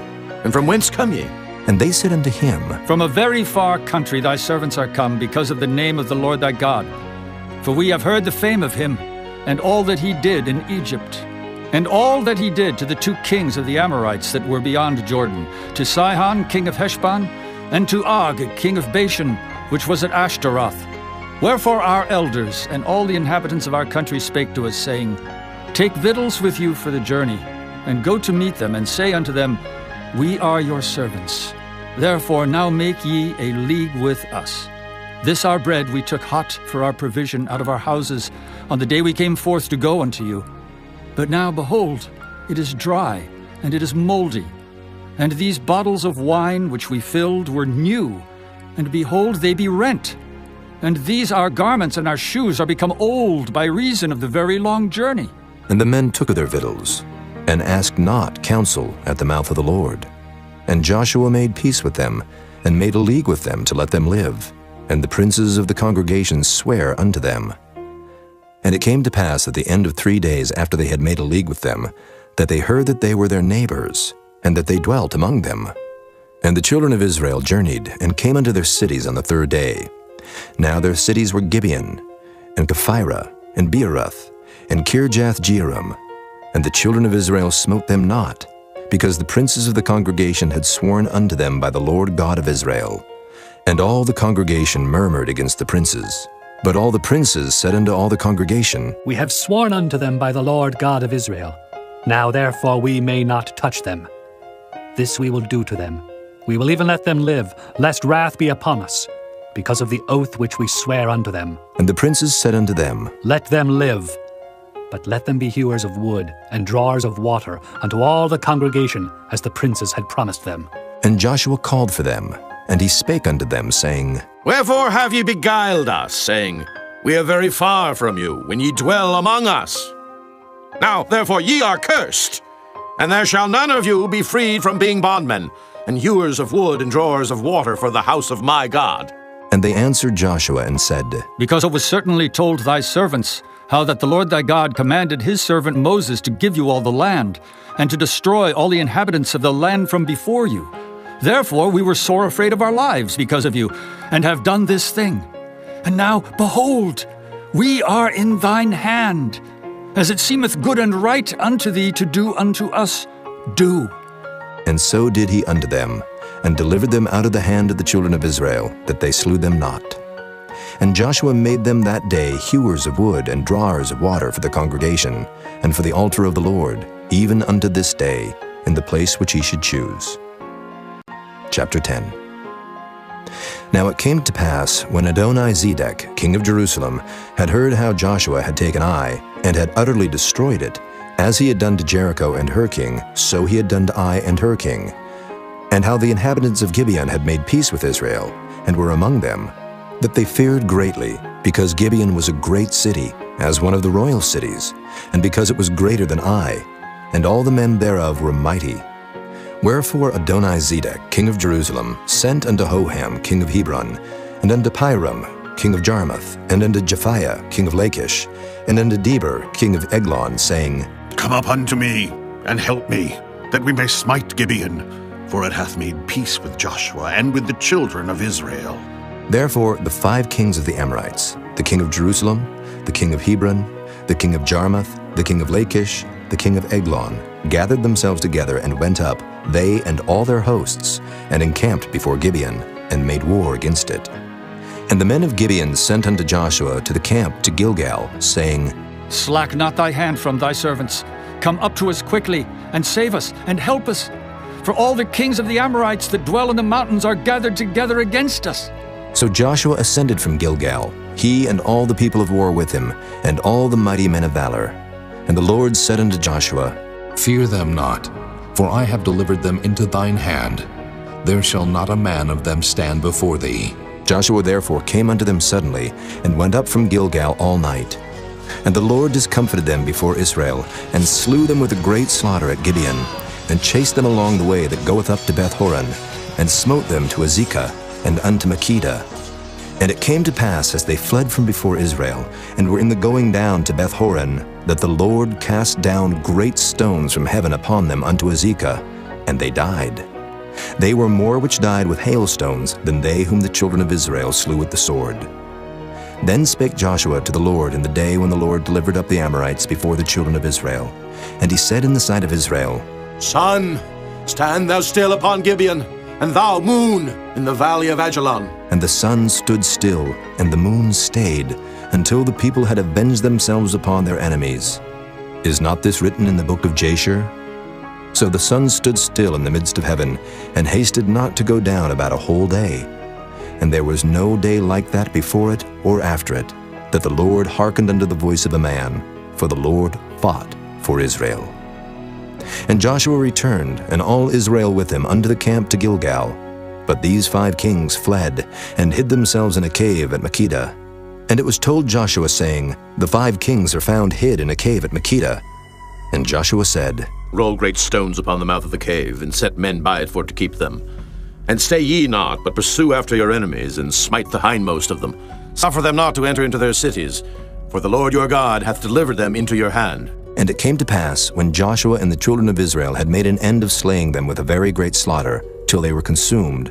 S3: And from whence come ye?
S1: And they said unto him,
S4: From a very far country thy servants are come, because of the name of the Lord thy God. For we have heard the fame of him, and all that he did in Egypt, and all that he did to the two kings of the Amorites that were beyond Jordan, to Sihon king of Heshbon, and to Og king of Bashan, which was at Ashtaroth. Wherefore our elders and all the inhabitants of our country spake to us, saying, Take victuals with you for the journey, and go to meet them, and say unto them, We are your servants. Therefore now make ye a league with us. This our bread we took hot for our provision out of our houses on the day we came forth to go unto you. But now, behold, it is dry, and it is moldy. And these bottles of wine which we filled were new, and behold, they be rent. And these our garments and our shoes are become old by reason of the very long journey.
S1: And the men took of their victuals, and asked not counsel at the mouth of the Lord. And Joshua made peace with them, and made a league with them to let them live. And the princes of the congregation sware unto them. And it came to pass at the end of 3 days after they had made a league with them, that they heard that they were their neighbors, and that they dwelt among them. And the children of Israel journeyed, and came unto their cities on the 3rd day. Now their cities were Gibeon, and Kephirah, and Beeroth, and Kirjath-jearim. And the children of Israel smote them not, because the princes of the congregation had sworn unto them by the Lord God of Israel. And all the congregation murmured against the princes. But all the princes said unto all the congregation,
S9: We have sworn unto them by the Lord God of Israel. Now therefore we may not touch them. This we will do to them. We will even let them live, lest wrath be upon us, because of the oath which we swear unto them.
S1: And the princes said unto them,
S9: Let them live, but let them be hewers of wood and drawers of water unto all the congregation, as the princes had promised them.
S1: And Joshua called for them, and he spake unto them, saying,
S10: Wherefore have ye beguiled us, saying, We are very far from you, when ye dwell among us? Now therefore ye are cursed, and there shall none of you be freed from being bondmen, and hewers of wood and drawers of water for the house of my God.
S1: And they answered Joshua and said,
S4: Because it was certainly told thy servants, how that the Lord thy God commanded his servant Moses to give you all the land, and to destroy all the inhabitants of the land from before you. Therefore we were sore afraid of our lives because of you, and have done this thing. And now, behold, we are in thine hand. As it seemeth good and right unto thee to do unto us, do.
S1: And so did he unto them, and delivered them out of the hand of the children of Israel, that they slew them not. And Joshua made them that day hewers of wood and drawers of water for the congregation, and for the altar of the Lord, even unto this day, in the place which he should choose. Chapter 10. Now it came to pass, when Adoni-Zedek, king of Jerusalem, had heard how Joshua had taken Ai, and had utterly destroyed it, as he had done to Jericho and her king, so he had done to Ai and her king, and how the inhabitants of Gibeon had made peace with Israel, and were among them, that they feared greatly, because Gibeon was a great city, as one of the royal cities, and because it was greater than Ai, and all the men thereof were mighty. Wherefore Adoni-Zedek, king of Jerusalem, sent unto Hoham, king of Hebron, and unto Piram, king of Jarmuth, and unto Japhiah, king of Lachish, and unto Deber, king of Eglon, saying,
S12: Come up unto me, and help me, that we may smite Gibeon, for it hath made peace with Joshua and with the children of Israel.
S1: Therefore the 5 kings of the Amorites, the king of Jerusalem, the king of Hebron, the king of Jarmuth, the king of Lachish, the king of Eglon, gathered themselves together and went up, they and all their hosts, and encamped before Gibeon, and made war against it. And the men of Gibeon sent unto Joshua to the camp to Gilgal, saying,
S4: Slack not thy hand from thy servants. Come up to us quickly, and save us, and help us. For all the kings of the Amorites that dwell in the mountains are gathered together against us.
S1: So Joshua ascended from Gilgal, he and all the people of war with him, and all the mighty men of valor. And the Lord said unto Joshua,
S2: Fear them not, for I have delivered them into thine hand. There shall not a man of them stand before thee.
S1: Joshua therefore came unto them suddenly, and went up from Gilgal all night. And the Lord discomfited them before Israel, and slew them with a great slaughter at Gibeon, and chased them along the way that goeth up to Beth-horon, and smote them to Azekah, and unto Makkedah. And it came to pass, as they fled from before Israel, and were in the going down to Beth-horon, that the Lord cast down great stones from heaven upon them unto Azekah, and they died. They were more which died with hailstones than they whom the children of Israel slew with the sword. Then spake Joshua to the Lord in the day when the Lord delivered up the Amorites before the children of Israel. And he said in the sight of Israel,
S10: Sun, stand thou still upon Gibeon, and thou, moon, in the valley of Ajalon.
S1: And the sun stood still, and the moon stayed, until the people had avenged themselves upon their enemies. Is not this written in the book of Jasher? So the sun stood still in the midst of heaven, and hasted not to go down about a whole day. And there was no day like that before it or after it, that the Lord hearkened unto the voice of a man, for the Lord fought for Israel. And Joshua returned, and all Israel with him, unto the camp to Gilgal. But these 5 kings fled, and hid themselves in a cave at Makkedah. And it was told Joshua, saying, The 5 kings are found hid in a cave at Makkedah. And Joshua said,
S3: Roll great stones upon the mouth of the cave, and set men by it for to keep them. And stay ye not, but pursue after your enemies, and smite the hindmost of them. Suffer them not to enter into their cities, for the Lord your God hath delivered them into your hand.
S1: And it came to pass, when Joshua and the children of Israel had made an end of slaying them with a very great slaughter, till they were consumed,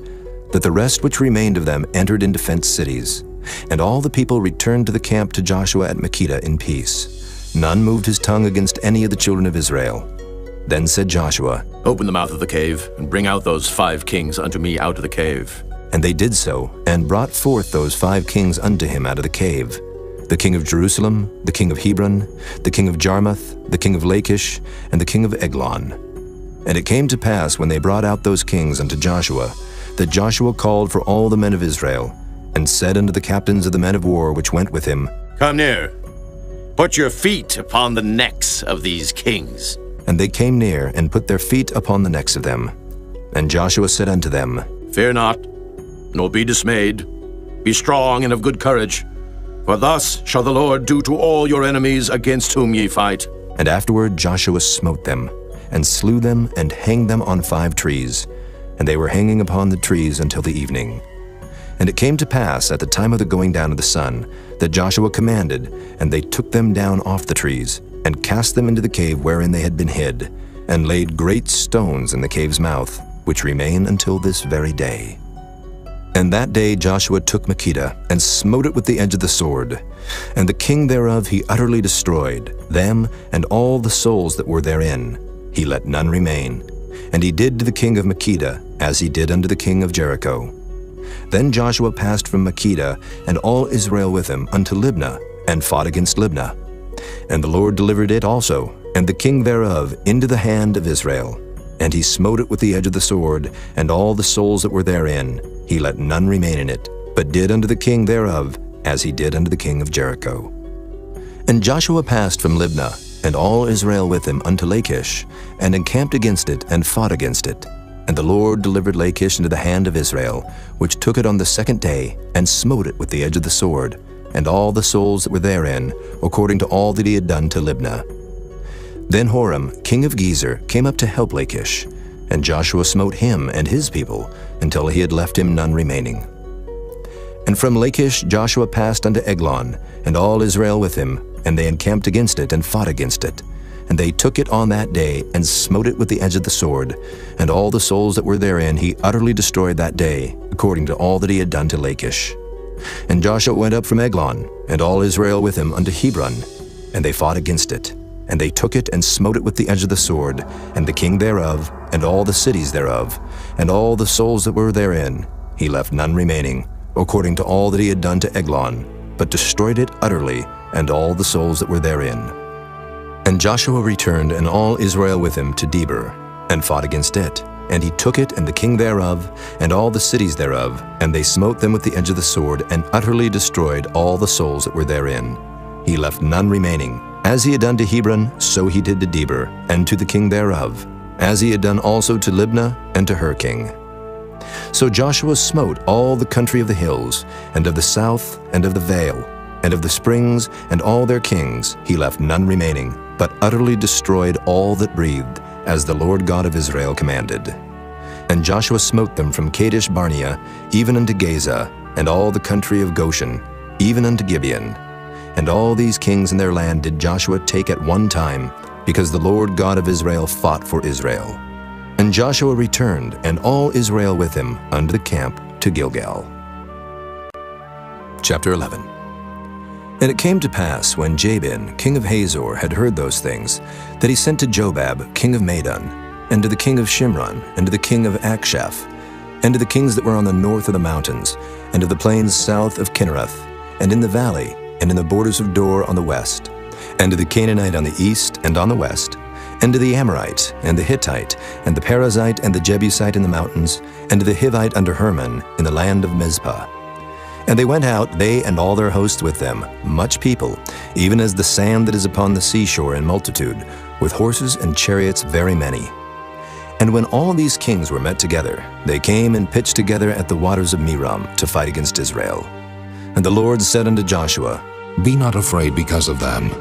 S1: that the rest which remained of them entered into fenced cities. And all the people returned to the camp to Joshua at Makkedah in peace. None moved his tongue against any of the children of Israel. Then said Joshua,
S3: Open the mouth of the cave, and bring out those 5 kings unto me out of the cave.
S1: And they did so, and brought forth those 5 kings unto him out of the cave, the king of Jerusalem, the king of Hebron, the king of Jarmuth, the king of Lachish, and the king of Eglon. And it came to pass, when they brought out those kings unto Joshua, that Joshua called for all the men of Israel, and said unto the captains of the men of war which went with him,
S10: Come near, put your feet upon the necks of these kings.
S1: And they came near, and put their feet upon the necks of them. And Joshua said unto them,
S10: Fear not, nor be dismayed. Be strong and of good courage. For thus shall the Lord do to all your enemies against whom ye fight.
S1: And afterward Joshua smote them, and slew them, and hanged them on 5 trees. And they were hanging upon the trees until the evening. And it came to pass at the time of the going down of the sun, that Joshua commanded, and they took them down off the trees, and cast them into the cave wherein they had been hid, and laid great stones in the cave's mouth, which remain until this very day. And that day Joshua took Makkedah, and smote it with the edge of the sword. And the king thereof he utterly destroyed, them and all the souls that were therein. He let none remain. And he did to the king of Makkedah, as he did unto the king of Jericho. Then Joshua passed from Makkedah, and all Israel with him, unto Libnah, and fought against Libnah. And the Lord delivered it also, and the king thereof, into the hand of Israel. And he smote it with the edge of the sword, and all the souls that were therein. He let none remain in it, but did unto the king thereof, as he did unto the king of Jericho. And Joshua passed from Libnah, and all Israel with him, unto Lachish, and encamped against it, and fought against it. And the Lord delivered Lachish into the hand of Israel, which took it on the 2nd day, and smote it with the edge of the sword, and all the souls that were therein, according to all that he had done to Libnah. Then Horam, king of Gezer, came up to help Lachish, and Joshua smote him and his people, until he had left him none remaining. And from Lachish Joshua passed unto Eglon, and all Israel with him, and they encamped against it, and fought against it. And they took it on that day, and smote it with the edge of the sword, and all the souls that were therein he utterly destroyed that day, according to all that he had done to Lachish. And Joshua went up from Eglon, and all Israel with him, unto Hebron, and they fought against it. And they took it, and smote it with the edge of the sword, and the king thereof, and all the cities thereof, and all the souls that were therein. He left none remaining, according to all that he had done to Eglon, but destroyed it utterly, and all the souls that were therein. And Joshua returned, and all Israel with him, to Debir, and fought against it. And he took it, and the king thereof, and all the cities thereof, and they smote them with the edge of the sword, and utterly destroyed all the souls that were therein. He left none remaining. As he had done to Hebron, so he did to Debir, and to the king thereof, as he had done also to Libnah, and to her king. So Joshua smote all the country of the hills, and of the south, and of the vale, and of the springs, and all their kings. He left none remaining, but utterly destroyed all that breathed, as the Lord God of Israel commanded. And Joshua smote them from Kadesh Barnea, even unto Gaza, and all the country of Goshen, even unto Gibeon. And all these kings in their land did Joshua take at one time, because the Lord God of Israel fought for Israel. And Joshua returned, and all Israel with him, unto the camp to Gilgal. Chapter 11. And it came to pass, when Jabin, king of Hazor, had heard those things, that he sent to Jobab, king of Madon, and to the king of Shimron, and to the king of Akshaph, and to the kings that were on the north of the mountains, and of the plains south of Kinnereth, and in the valley, and in the borders of Dor on the west, and to the Canaanite on the east and on the west, and to the Amorite, and the Hittite, and the Perizzite, and the Jebusite in the mountains, and to the Hivite under Hermon, in the land of Mizpah. And they went out, they and all their host with them, much people, even as the sand that is upon the seashore in multitude, with horses and chariots very many. And when all these kings were met together, they came and pitched together at the waters of Merom to fight against Israel. And the Lord said unto Joshua,
S2: Be not afraid because of them.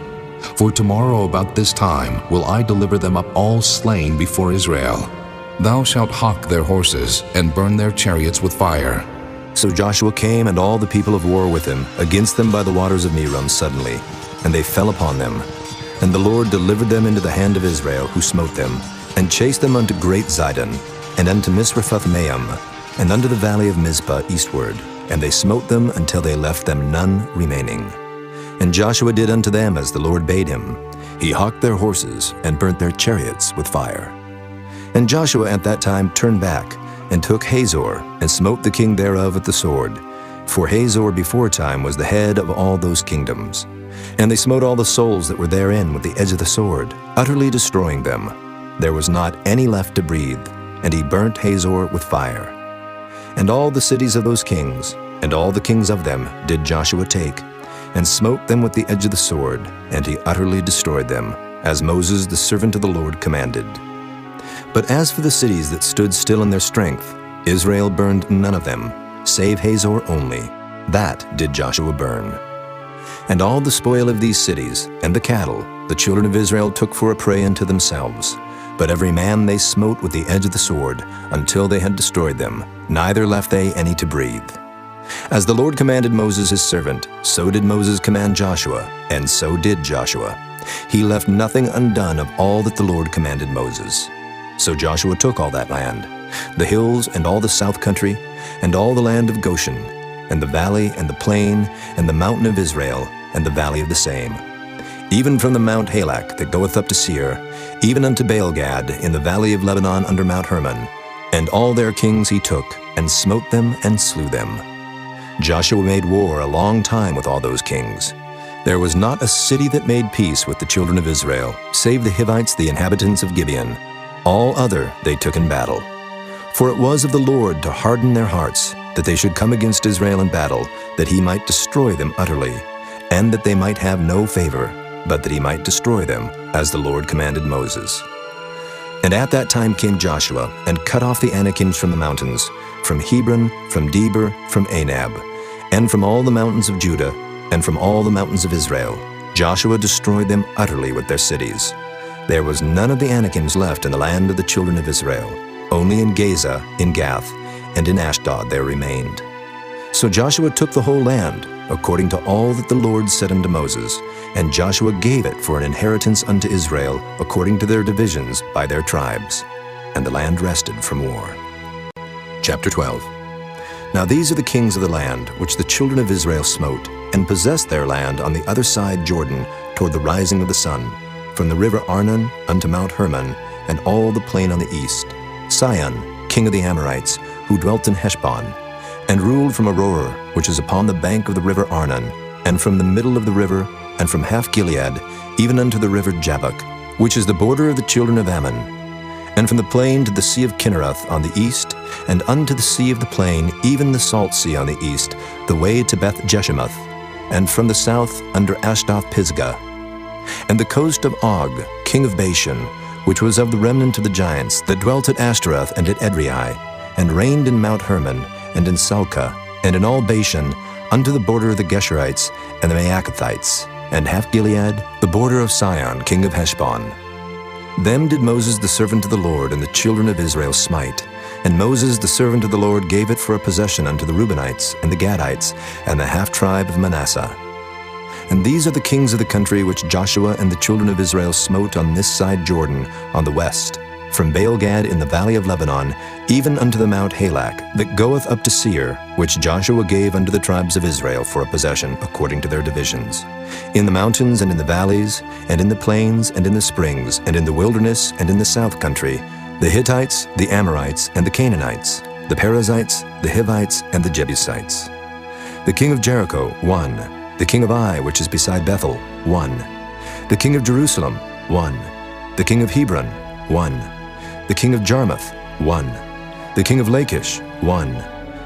S2: For tomorrow about this time will I deliver them up all slain before Israel. Thou shalt hawk their horses, and burn their chariots with fire.
S1: So Joshua came, and all the people of war with him, against them by the waters of Merom suddenly, and they fell upon them. And the Lord delivered them into the hand of Israel, who smote them, and chased them unto great Zidon, and unto Misrephoth-maim, and unto the valley of Mizpah eastward. And they smote them until they left them none remaining. And Joshua did unto them as the Lord bade him. He hawked their horses, and burnt their chariots with fire. And Joshua at that time turned back, and took Hazor, and smote the king thereof with the sword. For Hazor before time was the head of all those kingdoms. And they smote all the souls that were therein with the edge of the sword, utterly destroying them. There was not any left to breathe, and he burnt Hazor with fire. And all the cities of those kings, and all the kings of them, did Joshua take, and smote them with the edge of the sword, and he utterly destroyed them, as Moses the servant of the Lord commanded. But as for the cities that stood still in their strength, Israel burned none of them, save Hazor only. That did Joshua burn. And all the spoil of these cities, and the cattle, the children of Israel took for a prey unto themselves. But every man they smote with the edge of the sword, until they had destroyed them, neither left they any to breathe. As the Lord commanded Moses his servant, so did Moses command Joshua, and so did Joshua. He left nothing undone of all that the Lord commanded Moses. So Joshua took all that land, the hills and all the south country, and all the land of Goshen, and the valley and the plain, and the mountain of Israel, and the valley of the same, even from the Mount Halak that goeth up to Seir, even unto Baal-gad in the valley of Lebanon under Mount Hermon. And all their kings he took, and smote them and slew them. Joshua made war a long time with all those kings. There was not a city that made peace with the children of Israel, save the Hivites, the inhabitants of Gibeon. All other they took in battle. For it was of the Lord to harden their hearts, that they should come against Israel in battle, that he might destroy them utterly, and that they might have no favor, but that he might destroy them, as the Lord commanded Moses. And at that time came Joshua, and cut off the Anakims from the mountains, from Hebron, from Debir, from Anab, and from all the mountains of Judah, and from all the mountains of Israel. Joshua destroyed them utterly with their cities. There was none of the Anakims left in the land of the children of Israel. Only in Gaza, in Gath, and in Ashdod there remained. So Joshua took the whole land, according to all that the Lord said unto Moses, and Joshua gave it for an inheritance unto Israel, according to their divisions by their tribes. And the land rested from war. Chapter 12. Now these are the kings of the land, which the children of Israel smote, and possessed their land on the other side Jordan, toward the rising of the sun, from the river Arnon unto Mount Hermon, and all the plain on the east. Sihon, king of the Amorites, who dwelt in Heshbon, and ruled from Aroer, which is upon the bank of the river Arnon, and from the middle of the river, and from half Gilead, even unto the river Jabbok, which is the border of the children of Ammon, and from the plain to the sea of Kinnereth on the east, and unto the sea of the plain, even the salt sea on the east, the way to Beth Jeshimoth, and from the south under Ashdoth Pisgah, and the coast of Og, king of Bashan, which was of the remnant of the giants that dwelt at Ashtaroth and at Edrei, and reigned in Mount Hermon, and in Salcah, and in all Bashan, unto the border of the Geshurites and the Maacathites, and half Gilead, the border of Sihon, king of Heshbon. Them did Moses the servant of the Lord and the children of Israel smite. And Moses the servant of the Lord gave it for a possession unto the Reubenites, and the Gadites, and the half-tribe of Manasseh. And these are the kings of the country which Joshua and the children of Israel smote on this side Jordan, on the west, from Baal-gad in the valley of Lebanon, even unto the Mount Halak, that goeth up to Seir, which Joshua gave unto the tribes of Israel for a possession, according to their divisions. In the mountains and in the valleys, and in the plains and in the springs, and in the wilderness and in the south country, the Hittites, the Amorites, and the Canaanites, the Perizzites, the Hivites, and the Jebusites. The king of Jericho, 1. The king of Ai, which is beside Bethel, 1. The king of Jerusalem, 1. The king of Hebron, 1. The king of Jarmuth, 1. The king of Lachish, 1.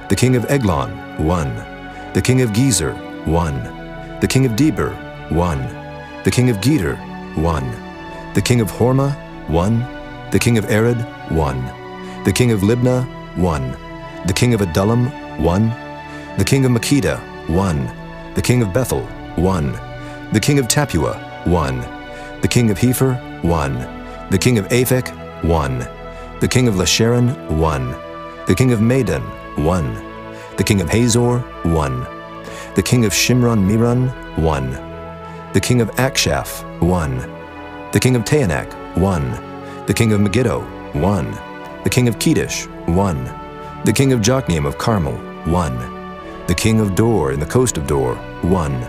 S1: The king of Eglon, 1. The king of Gezer, 1. The king of Debir, 1. The king of Geder, 1. The king of Hormah, 1. The king of Arad, 1. The king of Libnah, 1. The king of Adullam, 1. The king of Makkedah, 1. The king of Bethel, 1. The king of Tappuah, 1. The king of Hepher, 1. The king of Aphek, 1. The king of Lasharon, 1. The king of Madon, 1. The king of Hazor, 1. The king of Shimron-Meron, 1. The king of Akshaph, 1. The king of Taanach, 1. The king of Megiddo, 1. The king of Kedesh, 1. The king of Jokneam of Carmel, 1. The king of Dor in the coast of Dor, 1.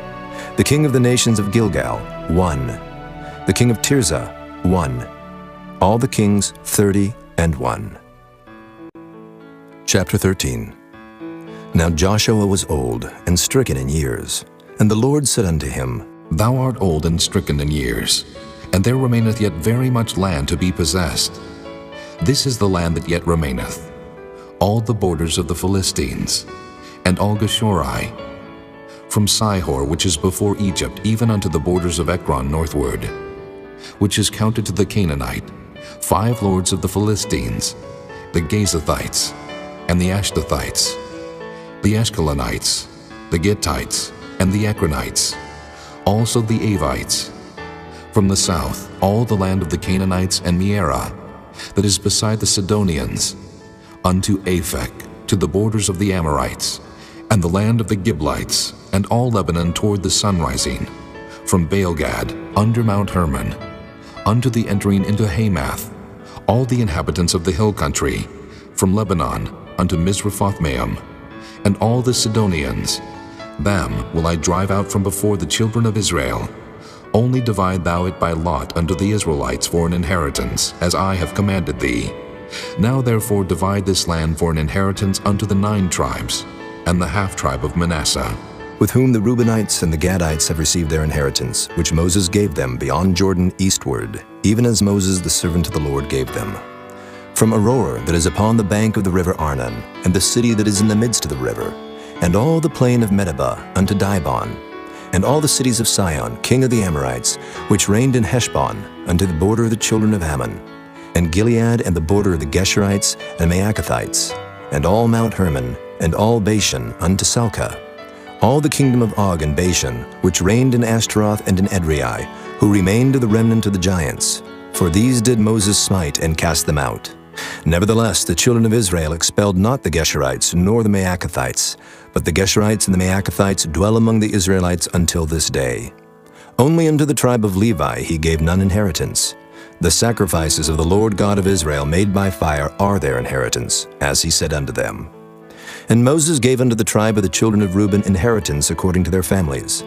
S1: The king of the nations of Gilgal, 1. The king of Tirzah, 1. All the kings 30 and 1. Chapter 13. Now Joshua was old and stricken in years, and the Lord said unto him,
S2: Thou art old and stricken in years, and there remaineth yet very much land to be possessed. This is the land that yet remaineth, all the borders of the Philistines, and all Geshuri, from Sihor, which is before Egypt, even unto the borders of Ekron northward, which is counted to the Canaanite, 5 lords of the Philistines, the Gazathites, and the Ashdothites, the Ashkelonites, the Gittites, and the Ekronites, also the Avites. From the south, all the land of the Canaanites and Mearah, that is beside the Sidonians, unto Aphek, to the borders of the Amorites, and the land of the Gibeonites, and all Lebanon toward the sunrising, from Baalgad, under Mount Hermon, unto the entering into Hamath, all the inhabitants of the hill country, from Lebanon unto Misrephothmaim, and all the Sidonians. Them will I drive out from before the children of Israel. Only divide thou it by lot unto the Israelites for an inheritance, as I have commanded thee. Now therefore divide this land for an inheritance unto the 9 tribes, and the half-tribe of Manasseh,
S1: with whom the Reubenites and the Gadites have received their inheritance, which Moses gave them beyond Jordan eastward, even as Moses the servant of the Lord gave them. From Aroer that is upon the bank of the river Arnon, and the city that is in the midst of the river, and all the plain of Medeba unto Dibon, and all the cities of Sihon, king of the Amorites, which reigned in Heshbon, unto the border of the children of Ammon, and Gilead and the border of the Geshurites and Maacathites, and all Mount Hermon, and all Bashan unto Salcah, all the kingdom of Og and Bashan, which reigned in Ashtaroth and in Edrei, who remained of the remnant of the giants. For these did Moses smite and cast them out. Nevertheless, the children of Israel expelled not the Geshurites nor the Maacathites, but the Geshurites and the Maacathites dwell among the Israelites until this day. Only unto the tribe of Levi he gave none inheritance. The sacrifices of the Lord God of Israel made by fire are their inheritance, as he said unto them. And Moses gave unto the tribe of the children of Reuben inheritance according to their families.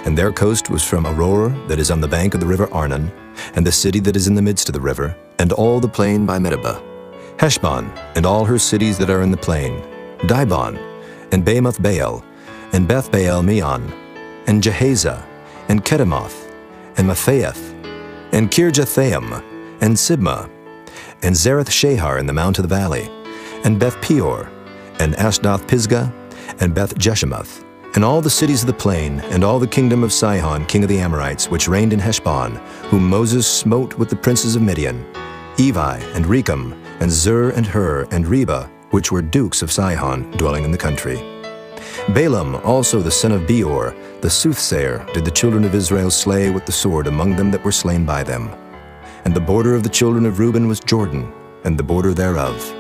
S1: And their coast was from Aroer that is on the bank of the river Arnon, and the city that is in the midst of the river, and all the plain by Medeba, Heshbon, and all her cities that are in the plain, Dibon, and Bamoth Baal, and Beth Baal Meon, and Jehaza, and Kedemoth, and Matthaeth, and Kirjathaim, and Sibmah, and Zareth Shahar in the mount of the valley, and Beth Peor, and Ashdoth Pisgah, and Beth Jeshemoth, and all the cities of the plain, and all the kingdom of Sihon king of the Amorites, which reigned in Heshbon, whom Moses smote with the princes of Midian, Evi, and Rechem, and Zur, and Hur, and Reba, which were dukes of Sihon, dwelling in the country. Balaam also the son of Beor, the soothsayer, did the children of Israel slay with the sword among them that were slain by them. And the border of the children of Reuben was Jordan, and the border thereof.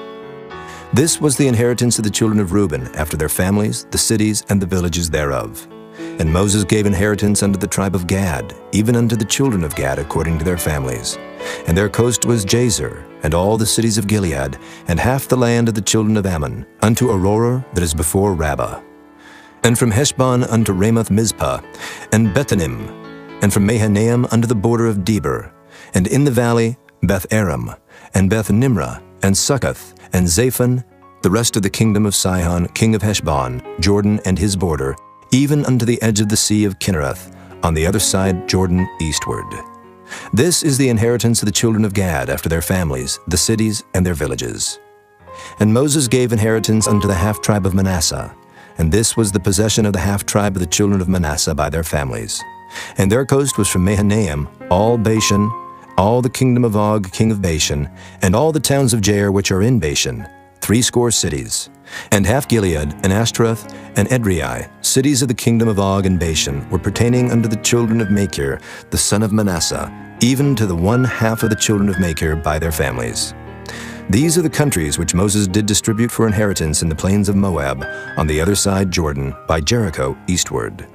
S1: This was the inheritance of the children of Reuben, after their families, the cities, and the villages thereof. And Moses gave inheritance unto the tribe of Gad, even unto the children of Gad according to their families. And their coast was Jazer, and all the cities of Gilead, and half the land of the children of Ammon, unto Aroer that is before Rabbah. And from Heshbon unto Ramoth Mizpah, and Bethanim, and from Mahanaim unto the border of Deber, and in the valley Beth Aram, and Beth Nimrah, and Succoth, and Zaphon, the rest of the kingdom of Sihon, king of Heshbon, Jordan and his border, even unto the edge of the sea of Kinnereth, on the other side Jordan eastward. This is the inheritance of the children of Gad after their families, the cities, and their villages. And Moses gave inheritance unto the half-tribe of Manasseh, and this was the possession of the half-tribe of the children of Manasseh by their families. And their coast was from Mahanaim, all Bashan, all the kingdom of Og, king of Bashan, and all the towns of Jair which are in Bashan, 80 cities, and half Gilead, and Ashtaroth, and Edrei, cities of the kingdom of Og and Bashan, were pertaining unto the children of Machir, the son of Manasseh, even to the 1/2 of the children of Machir by their families. These are the countries which Moses did distribute for inheritance in the plains of Moab, on the other side Jordan, by Jericho eastward.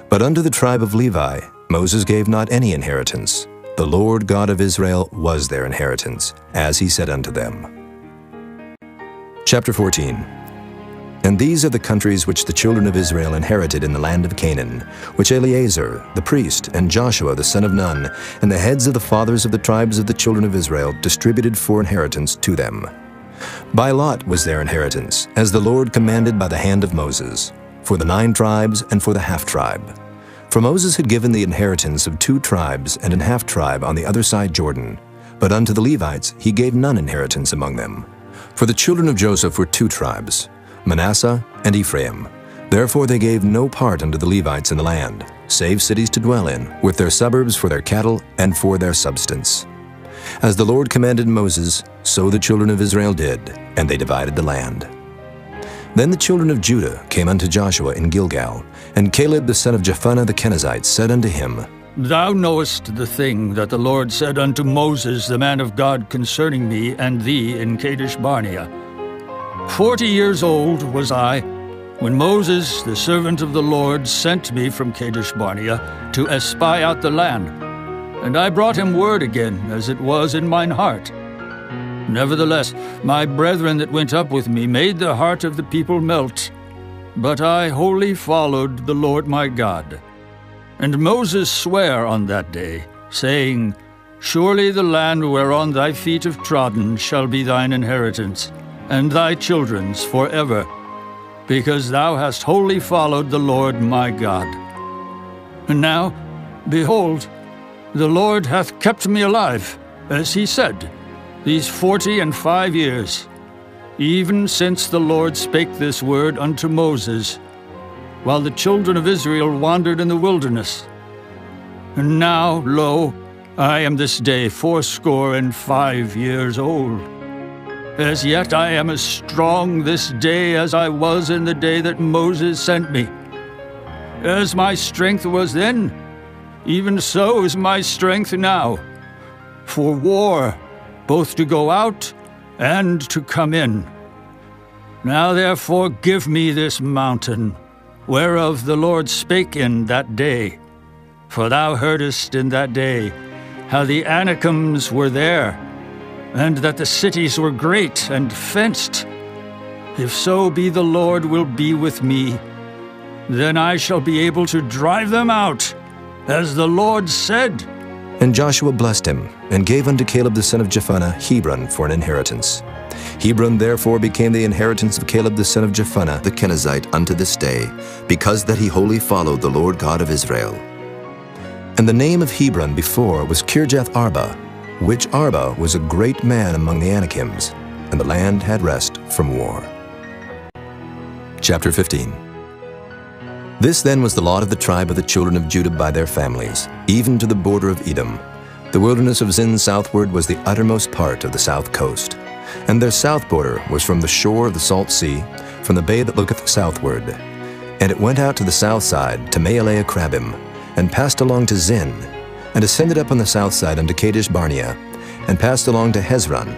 S1: But unto the tribe of Levi Moses gave not any inheritance. The Lord God of Israel was their inheritance, as he said unto them. Chapter 14. And these are the countries which the children of Israel inherited in the land of Canaan, which Eleazar the priest, and Joshua the son of Nun, and the heads of the fathers of the tribes of the children of Israel distributed for inheritance to them. By lot was their inheritance, as the Lord commanded by the hand of Moses, for the 9 tribes and for the half-tribe. For Moses had given the inheritance of 2 tribes and an half-tribe on the other side Jordan, but unto the Levites he gave none inheritance among them. For the children of Joseph were 2 tribes, Manasseh and Ephraim. Therefore they gave no part unto the Levites in the land, save cities to dwell in, with their suburbs for their cattle and for their substance. As the Lord commanded Moses, so the children of Israel did, and they divided the land. Then the children of Judah came unto Joshua in Gilgal, and Caleb the son of Jephunneh the Kenizzite said unto him,
S4: Thou knowest the thing that the Lord said unto Moses the man of God concerning me and thee in Kadesh Barnea. 40 years old was I, when Moses the servant of the Lord sent me from Kadesh Barnea to espy out the land. And I brought him word again, as it was in mine heart. Nevertheless, my brethren that went up with me made the heart of the people melt. But I wholly followed the Lord my God. And Moses sware on that day, saying, Surely the land whereon thy feet have trodden shall be thine inheritance, and thy children's forever, because thou hast wholly followed the Lord my God. And now, behold, the Lord hath kept me alive, as he said, these 45 years, even since the Lord spake this word unto Moses, while the children of Israel wandered in the wilderness. And now, lo, I am this day 85 years old. As yet I am as strong this day as I was in the day that Moses sent me. As my strength was then, even so is my strength now, for war, both to go out and to come in. Now therefore give me this mountain, whereof the Lord spake in that day. For thou heardest in that day how the Anakims were there, and that the cities were great and fenced. If so be the Lord will be with me, then I shall be able to drive them out, as the Lord said.
S1: And Joshua blessed him, and gave unto Caleb the son of Jephunneh Hebron for an inheritance. Hebron therefore became the inheritance of Caleb the son of Jephunneh the Kenizzite unto this day, because that he wholly followed the Lord God of Israel. And the name of Hebron before was Kirjath Arba, which Arba was a great man among the Anakims, and the land had rest from war. Chapter 15. This then was the lot of the tribe of the children of Judah by their families, even to the border of Edom. The wilderness of Zin southward was the uttermost part of the south coast. And their south border was from the shore of the salt sea, from the bay that looketh southward. And it went out to the south side, to Maalea Crabim, and passed along to Zin, and ascended up on the south side unto Kadesh Barnea, and passed along to Hezron,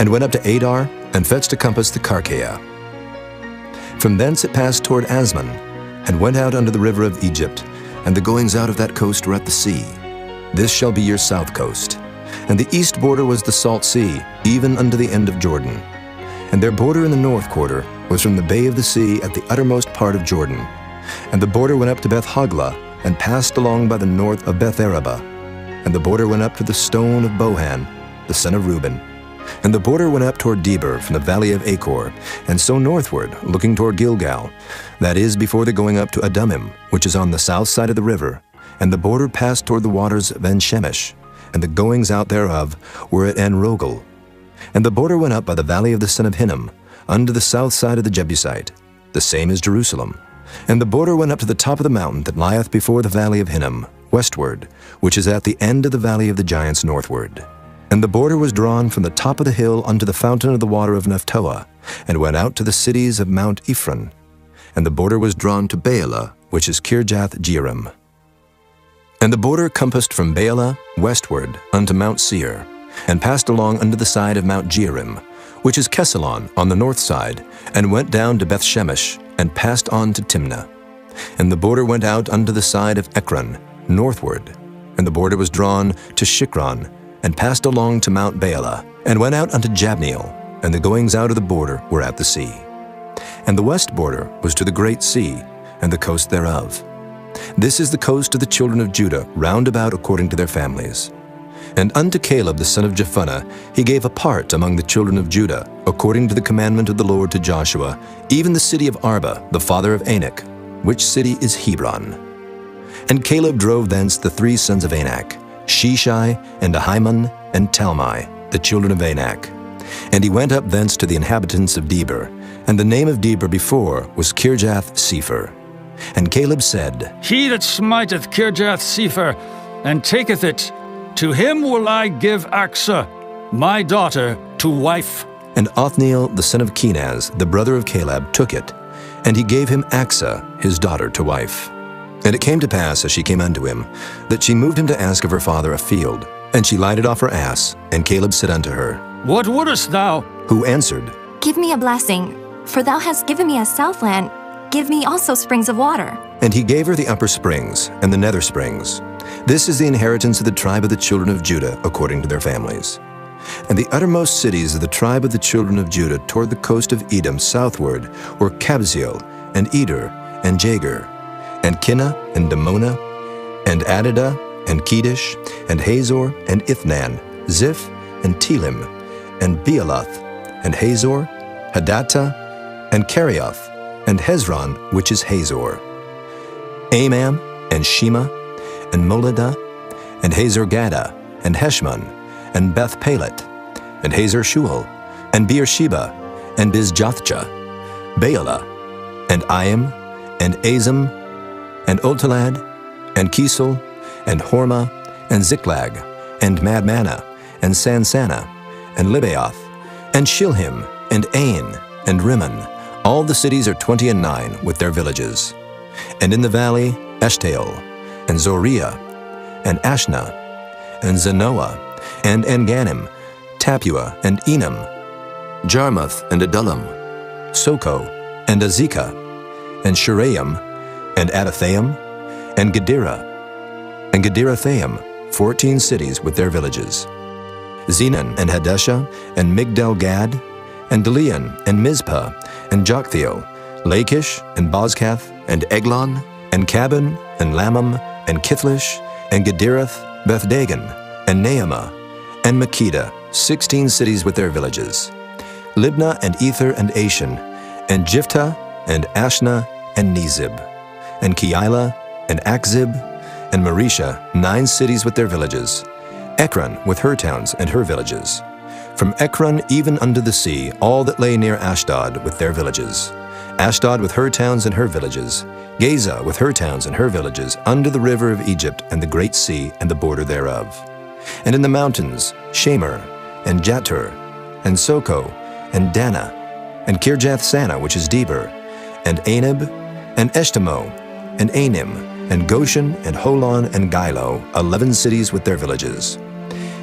S1: and went up to Adar, and fetched a compass to Karkea. From thence it passed toward Asmon, and went out unto the river of Egypt, and the goings out of that coast were at the sea. This shall be your south coast. And the east border was the salt sea, even unto the end of Jordan. And their border in the north quarter was from the bay of the sea at the uttermost part of Jordan. And the border went up to Beth Hoglah, and passed along by the north of Beth Araba. And the border went up to the stone of Bohan, the son of Reuben. And the border went up toward Debir from the valley of Achor, and so northward, looking toward Gilgal, that is, before the going up to Adumim, which is on the south side of the river. And the border passed toward the waters of En-Shemesh, and the goings out thereof were at En-Rogel. And the border went up by the valley of the son of Hinnom, unto the south side of the Jebusite, the same as Jerusalem. And the border went up to the top of the mountain that lieth before the valley of Hinnom, westward, which is at the end of the valley of the giants northward. And the border was drawn from the top of the hill unto the fountain of the water of Nephtoah, and went out to the cities of Mount Ephron. And the border was drawn to Baalah, which is Kirjath Jearim. And the border compassed from Baalah westward unto Mount Seir, and passed along unto the side of Mount Jearim, which is Kesalon on the north side, and went down to Beth-Shemesh, and passed on to Timnah. And the border went out unto the side of Ekron, northward. And the border was drawn to Shikron, and passed along to Mount Baalah, and went out unto Jabneel, and the goings out of the border were at the sea. And the west border was to the great sea, and the coast thereof. This is the coast of the children of Judah, round about according to their families. And unto Caleb the son of Jephunneh he gave a part among the children of Judah, according to the commandment of the Lord to Joshua, even the city of Arba, the father of Anak, which city is Hebron. And Caleb drove thence the 3 sons of Anak, Sheshai, and Ahiman, and Talmai, the children of Anak. And he went up thence to the inhabitants of Debir, and the name of Debir before was Kirjath-Sepher. And Caleb said,
S4: He that smiteth Kirjath-Sepher, and taketh it, to him will I give Achsah, my daughter, to wife.
S1: And Othniel the son of Kenaz, the brother of Caleb, took it, and he gave him Achsah, his daughter, to wife. And it came to pass, as she came unto him, that she moved him to ask of her father a field. And she lighted off her ass, and Caleb said unto her,
S4: What wouldest thou?
S1: Who answered,
S13: Give me a blessing, for thou hast given me a southland. Give me also springs of water.
S1: And he gave her the upper springs and the nether springs. This is the inheritance of the tribe of the children of Judah, according to their families. And the uttermost cities of the tribe of the children of Judah toward the coast of Edom southward were Kabzeel, and Eder, and Jagur, and Kinnah, and Damona, and Adadah, and Kedesh, and Hazor, and Ithnan, Ziph, and Telim, and Bealoth, and Hazor, Hadattah, and Kerioth, and Hezron, which is Hazor, Amam, and Shema, and Moladah, and Hazor-Gadah, and Heshmon, and Beth-Pelet, and Hazar-Shual, and Beersheba, and Bizjothjah, Baalah, and Iam, and Azim, and Oltalad, and Kisel, and Hormah, and Ziklag, and Madmanah, and Sansannah, and Libaoth, and Shilhim, and Ain, and Rimmon. All the cities are 29 with their villages. And in the valley, Eshtaol, and Zoriah, and Ashna, and Zanoah, and Enganim, Tapua, and Enam, Jarmuth, and Adullam, Soko, and Azekah, and Shuraim, and Adathaim, and Gedera, and Gederathaim, 14 cities with their villages. Zenan, and Hadeshah, and Migdal-Gad, and Delian, and Mizpah, and Joktheel, Lachish, and Bozkath, and Eglon, and Cabin, and Lamam, and Kithlish, and Gederath, Beth-Dagon, and Naamah, and Makkedah, 16 cities with their villages. Libnah, and Ether, and Ashan, and Jiphthah, and Ashna, and Nezib, and Keilah, and Achzib, and Maresha, 9 cities with their villages. Ekron with her towns and her villages. From Ekron even unto the sea, all that lay near Ashdod with their villages. Ashdod with her towns and her villages. Gaza with her towns and her villages, under the river of Egypt and the great sea and the border thereof. And in the mountains, Shamer, and Jatur, and Soko, and Dana, and Kirjath-Sana, which is Debir, and Anab, and Eshtemoh, and Anim, and Goshen, and Holon, and Gilo, 11 cities with their villages.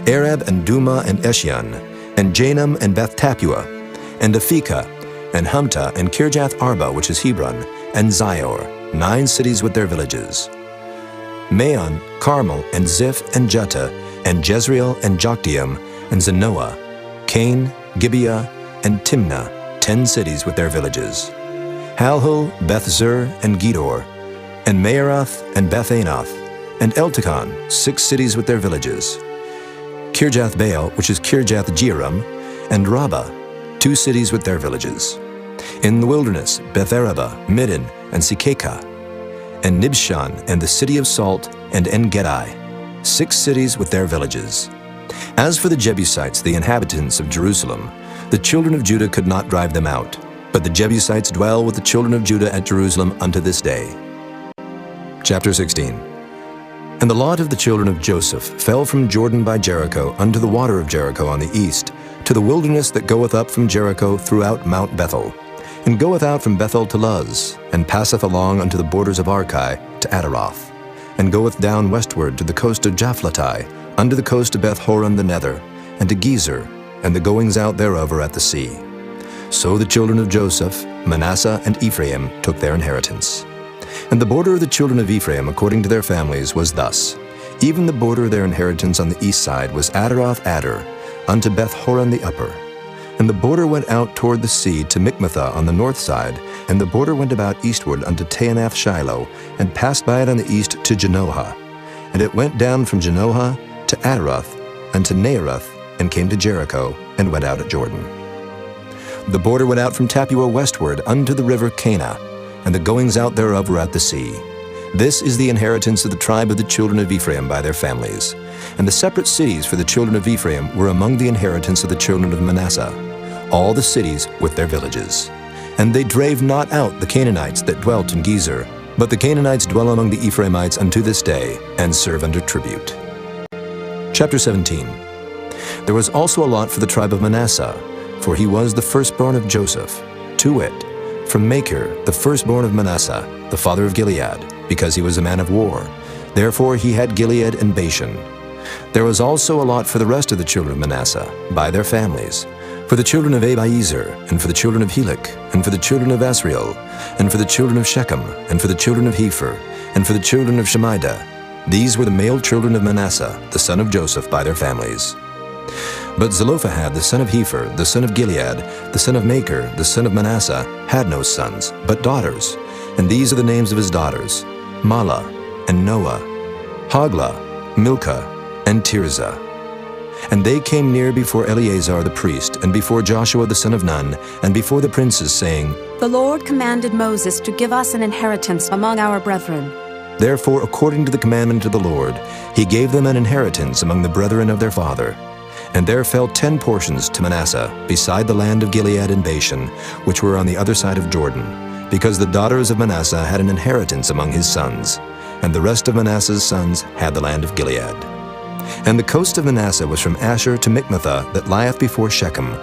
S1: Arab, and Duma, and Eshion, and Janam, and Beth-Tapua, and Aphekah, and Humta, and Kirjath-Arba, which is Hebron, and Zior, 9 cities with their villages. Maon, Carmel, and Ziph, and Juttah, and Jezreel, and Jokdeam, and Zanoah, Cain, Gibeah, and Timnah, 10 cities with their villages. Halhul, Beth-Zur, and Gedor, and Maaroth, and Beth-Anoth, and Eltekon, 6 cities with their villages. Kirjath-Baal, which is Kirjath-Jearim, and Rabbah, 2 cities with their villages. In the wilderness, Beth-Araba, Middin, and Sikekah, and Nibshan, and the city of Salt, and En-Gedi, 6 cities with their villages. As for the Jebusites, the inhabitants of Jerusalem, the children of Judah could not drive them out, but the Jebusites dwell with the children of Judah at Jerusalem unto this day. Chapter 16. And the lot of the children of Joseph fell from Jordan by Jericho unto the water of Jericho on the east, to the wilderness that goeth up from Jericho throughout Mount Bethel, and goeth out from Bethel to Luz, and passeth along unto the borders of Archi to Adaroth, and goeth down westward to the coast of Japhlatai, unto the coast of Beth-horon the nether, and to Gezer, and the goings out thereof are at the sea. So the children of Joseph, Manasseh, and Ephraim took their inheritance. And the border of the children of Ephraim according to their families was thus. Even the border of their inheritance on the east side was Adaroth-Adar, unto Beth-horon the upper. And the border went out toward the sea to Mikmathah on the north side, and the border went about eastward unto Taanath-Shiloh, and passed by it on the east to Janohah. And it went down from Janohah to Adaroth, and to Naarath, and came to Jericho, and went out at Jordan. The border went out from Tappuah westward unto the river Cana, and the goings out thereof were at the sea. This is the inheritance of the tribe of the children of Ephraim by their families. And the separate cities for the children of Ephraim were among the inheritance of the children of Manasseh, all the cities with their villages. And they drave not out the Canaanites that dwelt in Gezer, but the Canaanites dwell among the Ephraimites unto this day, and serve under tribute. Chapter 17. There was also a lot for the tribe of Manasseh, for he was the firstborn of Joseph, to wit, from Machir, the firstborn of Manasseh, the father of Gilead, because he was a man of war. Therefore he had Gilead and Bashan. There was also a lot for the rest of the children of Manasseh, by their families, for the children of Abiezer, and for the children of Helek, and for the children of Asriel, and for the children of Shechem, and for the children of Hepher, and for the children of Shemida. These were the male children of Manasseh, the son of Joseph, by their families. But Zelophehad, the son of Hepher, the son of Gilead, the son of Machir, the son of Manasseh, had no sons, but daughters. And these are the names of his daughters: Mahlah, and Noah, Hoglah, Milcah, and Tirzah. And they came near before Eleazar the priest, and before Joshua the son of Nun, and before the princes, saying,
S14: The Lord commanded Moses to give us an inheritance among our brethren.
S1: Therefore, according to the commandment of the Lord, he gave them an inheritance among the brethren of their father. And there fell 10 portions to Manasseh, beside the land of Gilead and Bashan, which were on the other side of Jordan, because the daughters of Manasseh had an inheritance among his sons, and the rest of Manasseh's sons had the land of Gilead. And the coast of Manasseh was from Asher to Michmethah, that lieth before Shechem.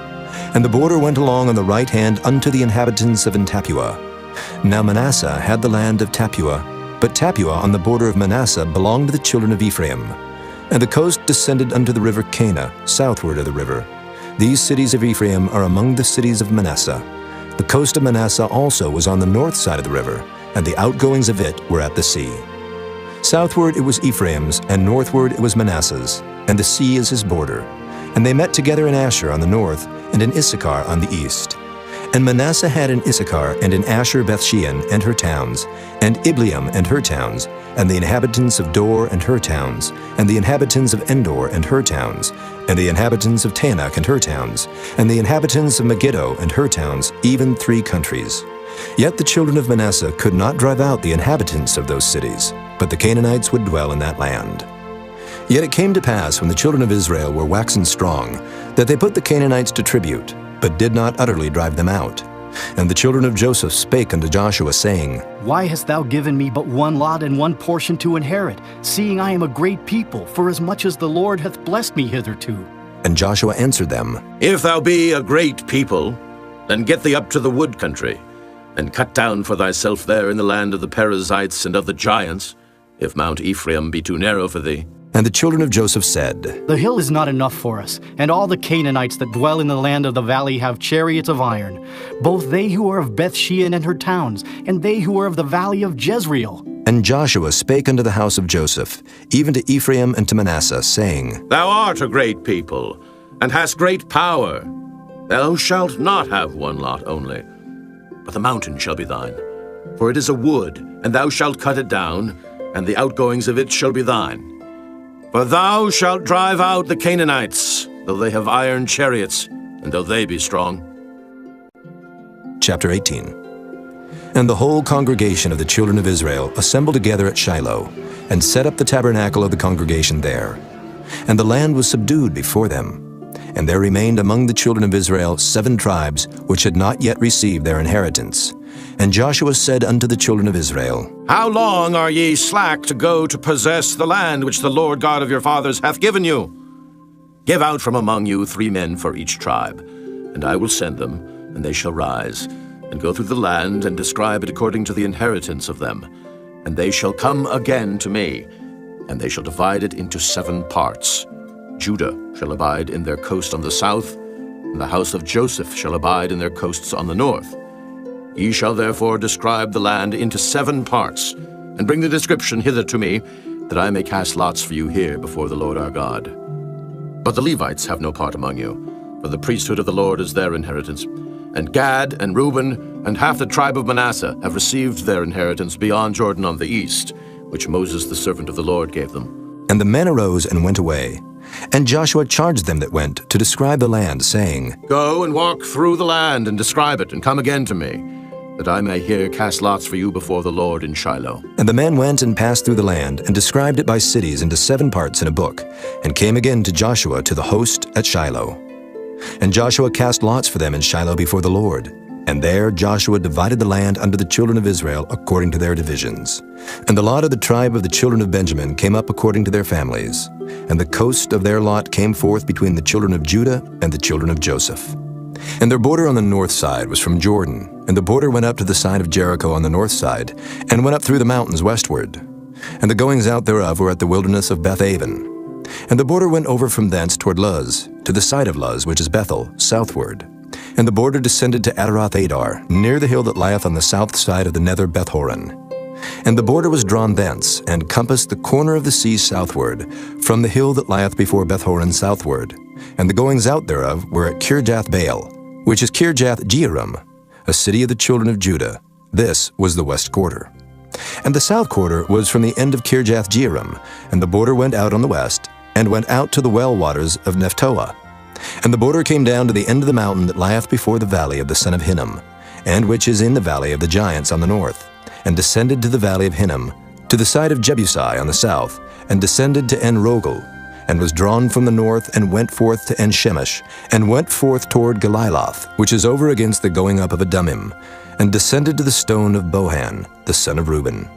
S1: And the border went along on the right hand unto the inhabitants of Tappuah. Now Manasseh had the land of Tappuah, but Tappuah on the border of Manasseh belonged to the children of Ephraim. And the coast descended unto the river Cana, southward of the river. These cities of Ephraim are among the cities of Manasseh. The coast of Manasseh also was on the north side of the river, and the outgoings of it were at the sea. Southward it was Ephraim's, and northward it was Manasseh's, and the sea is his border. And they met together in Asher on the north, and in Issachar on the east. And Manasseh had in Issachar and in Asher Bethshean and her towns, and Ibleam and her towns, and the inhabitants of Dor and her towns, and the inhabitants of Endor and her towns, and the inhabitants of Tanakh and her towns, and the inhabitants of Megiddo and her towns, even 3 countries. Yet the children of Manasseh could not drive out the inhabitants of those cities, but the Canaanites would dwell in that land. Yet it came to pass, when the children of Israel were waxen strong, that they put the Canaanites to tribute, but did not utterly drive them out. And the children of Joseph spake unto Joshua, saying,
S15: Why hast thou given me but one lot and one portion to inherit, seeing I am a great people, for as much as the Lord hath blessed me hitherto?
S1: And Joshua answered them,
S10: If thou be a great people, then get thee up to the wood country, and cut down for thyself there in the land of the Perizzites and of the giants, if Mount Ephraim be too narrow for thee.
S1: And the children of Joseph said,
S15: The hill is not enough for us, and all the Canaanites that dwell in the land of the valley have chariots of iron, both they who are of Bethshean and her towns, and they who are of the valley of Jezreel.
S1: And Joshua spake unto the house of Joseph, even to Ephraim and to Manasseh, saying,
S10: Thou art a great people, and hast great power. Thou shalt not have one lot only, but the mountain shall be thine. For it is a wood, and thou shalt cut it down, and the outgoings of it shall be thine. For thou shalt drive out the Canaanites, though they have iron chariots, and though they be strong.
S1: Chapter 18. And the whole congregation of the children of Israel assembled together at Shiloh, and set up the tabernacle of the congregation there. And the land was subdued before them. And there remained among the children of Israel 7 tribes, which had not yet received their inheritance. And Joshua said unto the children of Israel,
S10: How long are ye slack to go to possess the land which the Lord God of your fathers hath given you? Give out from among you 3 men for each tribe, and I will send them, and they shall rise, and go through the land, and describe it according to the inheritance of them. And they shall come again to me, and they shall divide it into 7 parts. Judah shall abide in their coast on the south, and the house of Joseph shall abide in their coasts on the north. Ye shall therefore describe the land into 7 parts, and bring the description hither to me, that I may cast lots for you here before the Lord our God. But the Levites have no part among you, for the priesthood of the Lord is their inheritance. And Gad and Reuben and half the tribe of Manasseh have received their inheritance beyond Jordan on the east, which Moses the servant of the Lord gave them.
S1: And the men arose and went away, And Joshua charged them that went to describe the land, saying,
S10: Go and walk through the land and describe it, and come again to me, that I may here cast lots for you before the Lord in Shiloh.
S1: And the men went and passed through the land, and described it by cities into 7 parts in a book, and came again to Joshua to the host at Shiloh. And Joshua cast lots for them in Shiloh before the Lord. And there Joshua divided the land unto the children of Israel according to their divisions. And the lot of the tribe of the children of Benjamin came up according to their families. And the coast of their lot came forth between the children of Judah and the children of Joseph. And their border on the north side was from Jordan, and the border went up to the side of Jericho on the north side, and went up through the mountains westward. And the goings out thereof were at the wilderness of Beth-aven. And the border went over from thence toward Luz, to the side of Luz, which is Bethel, southward. And the border descended to Adaroth-adar, near the hill that lieth on the south side of the nether Beth-horon. And the border was drawn thence, and compassed the corner of the sea southward, from the hill that lieth before Beth-horon southward. And the goings out thereof were at Kirjath-baal, which is Kirjath-jearim, a city of the children of Judah. This was the west quarter. And the south quarter was from the end of Kirjath-jearim, and the border went out on the west, and went out to the well waters of Nephtoah. And the border came down to the end of the mountain that lieth before the valley of the son of Hinnom, and which is in the valley of the giants on the north, and descended to the valley of Hinnom, to the side of Jebusi on the south, and descended to En-rogel, and was drawn from the north, and went forth to En-shemesh, and went forth toward Galiloth, which is over against the going up of Adumim, and descended to the stone of Bohan, the son of Reuben,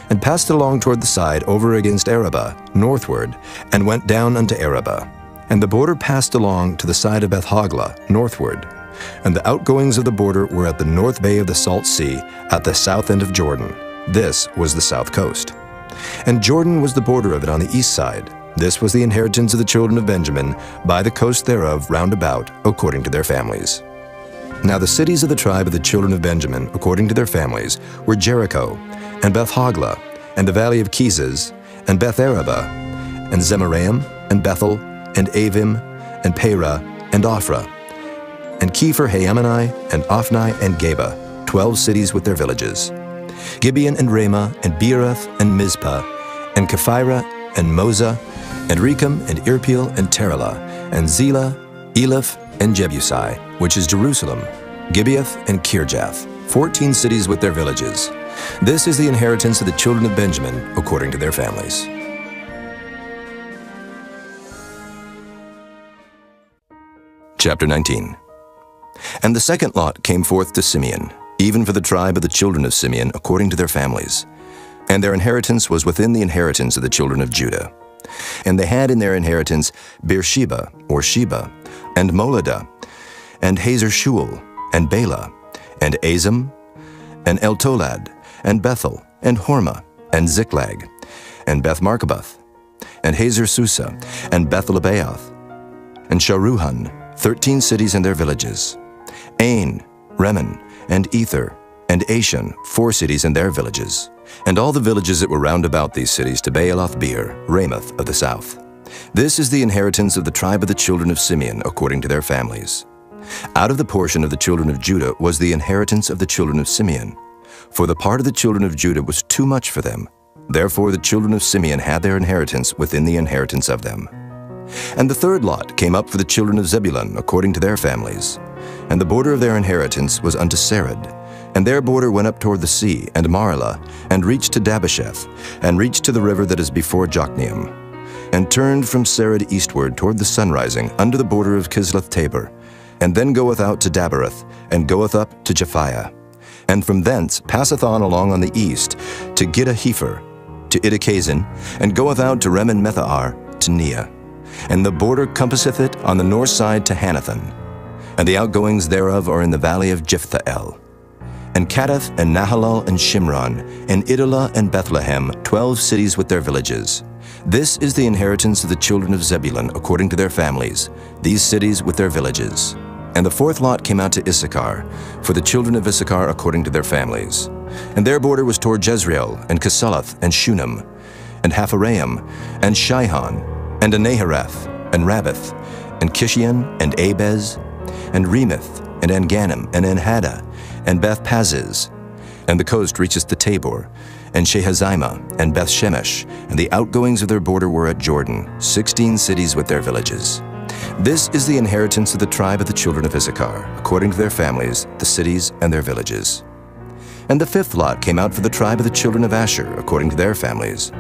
S1: and passed along toward the side over against Arabah, northward, and went down unto Arabah. And the border passed along to the side of Beth-hoglah, northward. And the outgoings of the border were at the north bay of the Salt Sea, at the south end of Jordan. This was the south coast. And Jordan was the border of it on the east side. This was the inheritance of the children of Benjamin, by the coast thereof round about, according to their families. Now the cities of the tribe of the children of Benjamin, according to their families, were Jericho, and Beth-hoglah, and the valley of Keziz, and Beth-arabah, and Zemaraim, and Bethel, and Avim, and Perah, and Ophrah, and Kepher-haammonai, and Ophni, and Geba, 12 cities with their villages. Gibeon, and Ramah, and Beeroth, and Mizpah, and Kephirah, and Moza, and Rechem, and Irpeel, and Terelah, and Zelah, Eleph, and Jebusi, which is Jerusalem, Gibeath, and Kirjath, 14 cities with their villages. This is the inheritance of the children of Benjamin, according to their families. Chapter 19. And the second lot came forth to Simeon, even for the tribe of the children of Simeon, according to their families. And their inheritance was within the inheritance of the children of Judah. And they had in their inheritance Beersheba, or Sheba, and Moladah, and Hazer-shual, and Bela, and Azim, and Eltolad, and Bethel, and Hormah, and Ziklag, and Beth-marcaboth, and Hazer-susa, and Beth-lebaoth, and Sharuhan, 13 cities and their villages. Ain, Rimmon, and Ether, and Ashan, 4 cities and their villages. And all the villages that were round about these cities to Baaloth-beer, Ramoth of the south. This is the inheritance of the tribe of the children of Simeon, according to their families. Out of the portion of the children of Judah was the inheritance of the children of Simeon. For the part of the children of Judah was too much for them. Therefore the children of Simeon had their inheritance within the inheritance of them. And the third lot came up for the children of Zebulun, according to their families. And the border of their inheritance was unto Sarid. And their border went up toward the sea, and Marlah, and reached to Dabasheth, and reached to the river that is before Jokneam, and turned from Sarid eastward toward the sunrising, unto the border of Kisloth-tabor, and then goeth out to Dabereth, and goeth up to Japhiah, and from thence passeth on along on the east to Gittah-hefer, to Idakazin, and goeth out to Remon-methahar, to Neah. And the border compasseth it on the north side to Hanathan, and the outgoings thereof are in the valley of Jiphthahel. And Cadath, and Nahalal, and Shimron, and Idolah, and Bethlehem, 12 cities with their villages. This is the inheritance of the children of Zebulun, according to their families, these cities with their villages. And the fourth lot came out to Issachar, for the children of Issachar according to their families. And their border was toward Jezreel, and Kesaloth, and Shunem, and Hapharaim, and Shihon, and Anahareth, and Rabbath, and Kishion, and Abez, and Remeth, and Engannim, and Enhada, and Beth-Paziz. And the coast reacheth to Tabor, and Shehazimah, and Beth-Shemesh, and the outgoings of their border were at Jordan, 16 cities with their villages. This is the inheritance of the tribe of the children of Issachar, according to their families, the cities and their villages. And the fifth lot came out for the tribe of the children of Asher, according to their families.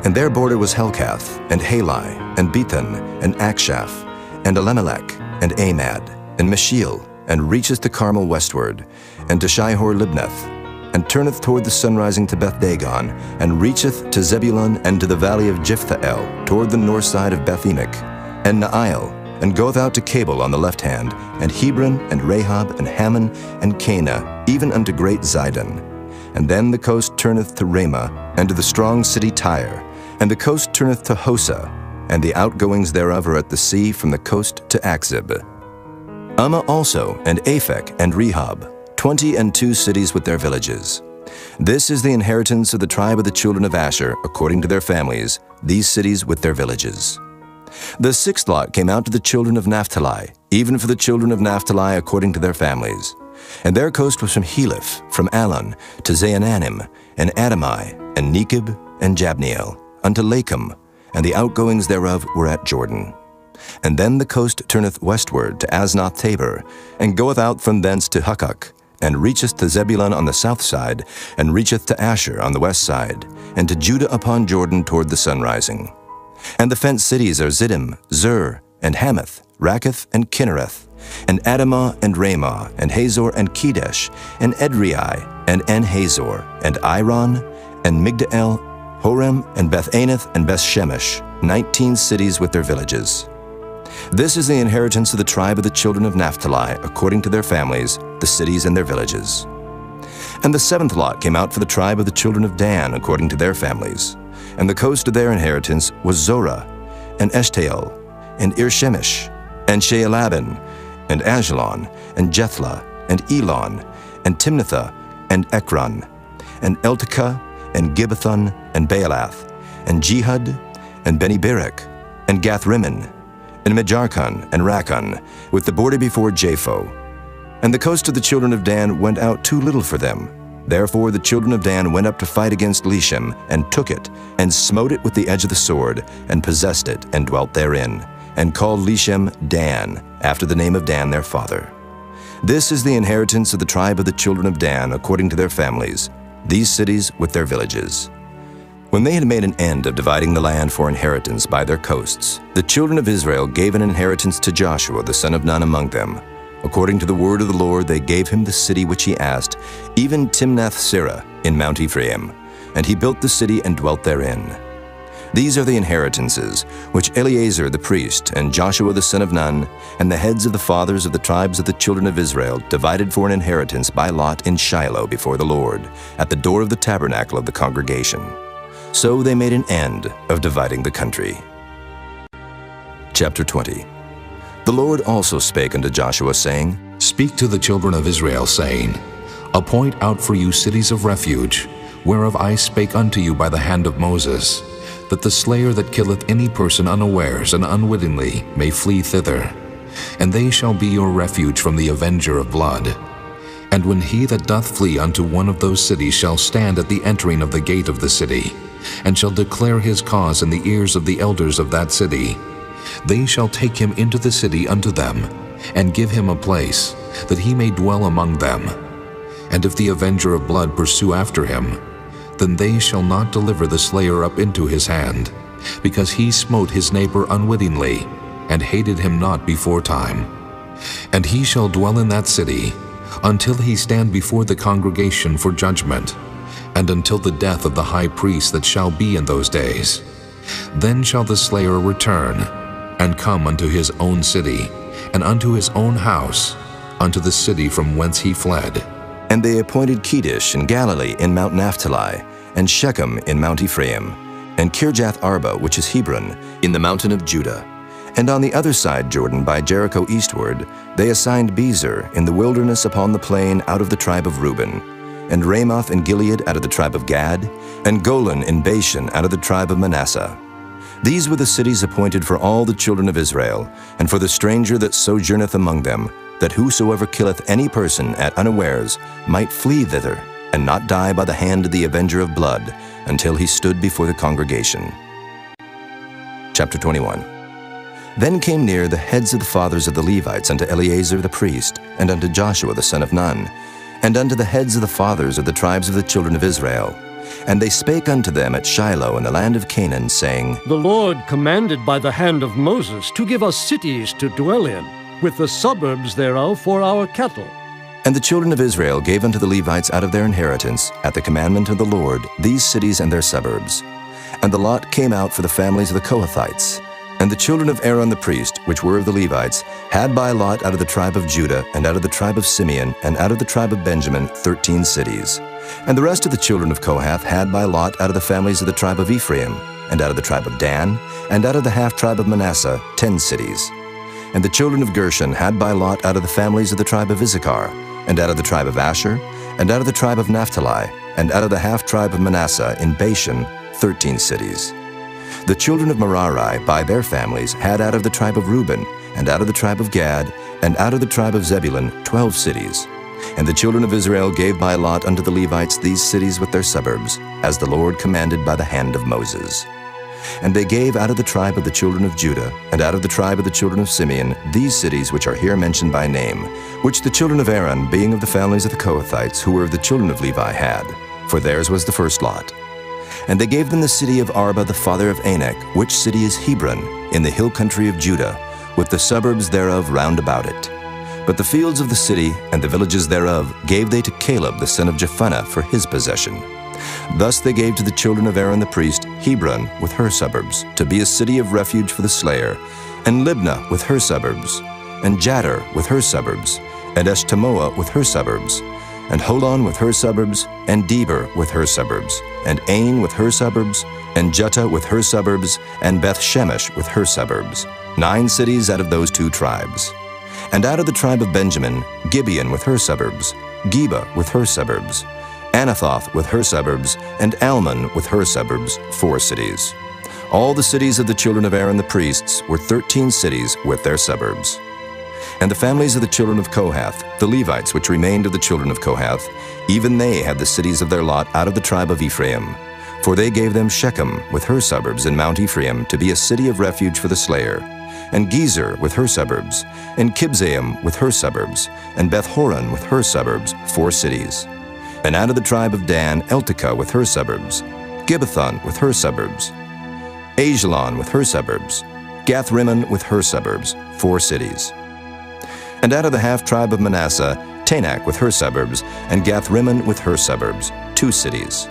S1: And their border was Helkath, and Halai, and Bethan, and Akshaph, and Elimelech, and Amad, and Meshiel, and reacheth to Carmel westward, and to Shihor-Libnath, and turneth toward the sunrising to Beth-Dagon, and reacheth to Zebulun and to the valley of Jephthahel, toward the north side of Beth-Emek, and Naail, and goeth out to Cabul on the left hand, and Hebron, and Rahab, and Hammon, and Cana, even unto great Zidon. And then the coast turneth to Ramah, and to the strong city Tyre, and the coast turneth to Hosa, and the outgoings thereof are at the sea from the coast to Akzib. Ummah also, and Aphek, and Rehob, 22 cities with their villages. This is the inheritance of the tribe of the children of Asher, according to their families, these cities with their villages. The sixth lot came out to the children of Naphtali, even for the children of Naphtali according to their families. And their coast was from Heleph, from Alon, to Zaananim, and Adamai, and Nekeb, and Jabneel, unto Lakum, and the outgoings thereof were at Jordan. And then the coast turneth westward to Aznoth Tabor, and goeth out from thence to Hukkok, and reacheth to Zebulun on the south side, and reacheth to Asher on the west side, and to Judah upon Jordan toward the sunrising. And the fenced cities are Ziddim, Zur, and Hamath, Rakkath, and Kinnereth, and Adamah, and Ramah, and Hazor, and Kedesh, and Edrei, and En-Hazor, and Iron, and Migdal, Horem, and Beth-Anath, and Beth-Shemesh, 19 cities with their villages. This is the inheritance of the tribe of the children of Naphtali, according to their families, the cities and their villages. And the seventh lot came out for the tribe of the children of Dan, according to their families. And the coast of their inheritance was Zorah, and Eshtaol, and Irshemesh, and Shealabin, and Ajalon, and Jethlah, and Elon, and Timnathah, and Ekron, and Eltekah, and Gibbethon, and Baalath, and Jehud, and Beni-Berak, and Gath-Rimmon, and Mejarkon, and Rakkon, with the border before Japho. And the coast of the children of Dan went out too little for them. Therefore the children of Dan went up to fight against Leshem, and took it, and smote it with the edge of the sword, and possessed it, and dwelt therein, and called Leshem Dan, after the name of Dan their father. This is the inheritance of the tribe of the children of Dan, according to their families, these cities with their villages. When they had made an end of dividing the land for inheritance by their coasts, the children of Israel gave an inheritance to Joshua the son of Nun among them. According to the word of the Lord, they gave him the city which he asked, even Timnath-Serah in Mount Ephraim, and he built the city and dwelt therein. These are the inheritances which Eleazar the priest, and Joshua the son of Nun, and the heads of the fathers of the tribes of the children of Israel divided for an inheritance by lot in Shiloh before the Lord, at the door of the tabernacle of the congregation. So they made an end of dividing the country. Chapter 20. The Lord also spake unto Joshua, saying,
S2: Speak to the children of Israel, saying, Appoint out for you cities of refuge, whereof I spake unto you by the hand of Moses, that the slayer that killeth any person unawares and unwittingly may flee thither. And they shall be your refuge from the avenger of blood. And when he that doth flee unto one of those cities shall stand at the entering of the gate of the city, and shall declare his cause in the ears of the elders of that city, they shall take him into the city unto them, and give him a place, that he may dwell among them. And if the avenger of blood pursue after him, then they shall not deliver the slayer up into his hand, because he smote his neighbor unwittingly, and hated him not before time. And he shall dwell in that city, until he stand before the congregation for judgment, and until the death of the high priest that shall be in those days. Then shall the slayer return, and come unto his own city, and unto his own house, unto the city from whence he fled.
S1: And they appointed Kedesh in Galilee in Mount Naphtali, and Shechem in Mount Ephraim, and Kirjath Arba, which is Hebron, in the mountain of Judah. And on the other side Jordan by Jericho eastward, they assigned Bezer in the wilderness upon the plain out of the tribe of Reuben, and Ramoth in Gilead out of the tribe of Gad, and Golan in Bashan out of the tribe of Manasseh. These were the cities appointed for all the children of Israel, and for the stranger that sojourneth among them, that whosoever killeth any person at unawares might flee thither, and not die by the hand of the avenger of blood, until he stood before the congregation. Chapter 21. Then came near the heads of the fathers of the Levites unto Eleazar the priest, and unto Joshua the son of Nun, and unto the heads of the fathers of the tribes of the children of Israel. And they spake unto them at Shiloh in the land of Canaan, saying,
S16: The Lord commanded by the hand of Moses to give us cities to dwell in, with the suburbs thereof for our cattle.
S1: And the children of Israel gave unto the Levites out of their inheritance, at the commandment of the Lord, these cities and their suburbs. And the lot came out for the families of the Kohathites. And the children of Aaron the priest, which were of the Levites, had by lot out of the tribe of Judah, and out of the tribe of Simeon, and out of the tribe of Benjamin, 13 cities. And the rest of the children of Kohath had by lot out of the families of the tribe of Ephraim, and out of the tribe of Dan, and out of the half-tribe of Manasseh, 10 cities. And the children of Gershon had by lot out of the families of the tribe of Issachar, and out of the tribe of Asher, and out of the tribe of Naphtali, and out of the half-tribe of Manasseh in Bashan, 13 cities. The children of Merari by their families had out of the tribe of Reuben, and out of the tribe of Gad, and out of the tribe of Zebulun, 12 cities. And the children of Israel gave by lot unto the Levites these cities with their suburbs, as the Lord commanded by the hand of Moses. And they gave out of the tribe of the children of Judah, and out of the tribe of the children of Simeon, these cities which are here mentioned by name, which the children of Aaron, being of the families of the Kohathites, who were of the children of Levi, had, for theirs was the first lot. And they gave them the city of Arba the father of Anak, which city is Hebron, in the hill country of Judah, with the suburbs thereof round about it. But the fields of the city and the villages thereof gave they to Caleb the son of Jephunneh for his possession. Thus they gave to the children of Aaron the priest Hebron with her suburbs, to be a city of refuge for the slayer, and Libnah with her suburbs, and Jadar with her suburbs, and Eshtemoa with her suburbs, and Holon with her suburbs, and Deber with her suburbs, and Ain with her suburbs, and Juttah with her suburbs, and Beth-Shemesh with her suburbs, 9 cities out of those 2 tribes. And out of the tribe of Benjamin, Gibeon with her suburbs, Geba with her suburbs, Anathoth with her suburbs, and Almon with her suburbs, 4 cities. All the cities of the children of Aaron the priests were 13 cities with their suburbs. And the families of the children of Kohath, the Levites which remained of the children of Kohath, even they had the cities of their lot out of the tribe of Ephraim. For they gave them Shechem with her suburbs in Mount Ephraim to be a city of refuge for the slayer, and Gezer with her suburbs, and Kibzaim with her suburbs, and Beth-horon with her suburbs, 4 cities. And out of the tribe of Dan, Eltekeh with her suburbs, Gibbethon with her suburbs, Ajalon with her suburbs, Gath-rimmon with her suburbs, 4 cities. And out of the half-tribe of Manasseh, Tanakh with her suburbs, and Gath-rimmon with her suburbs, 2 cities.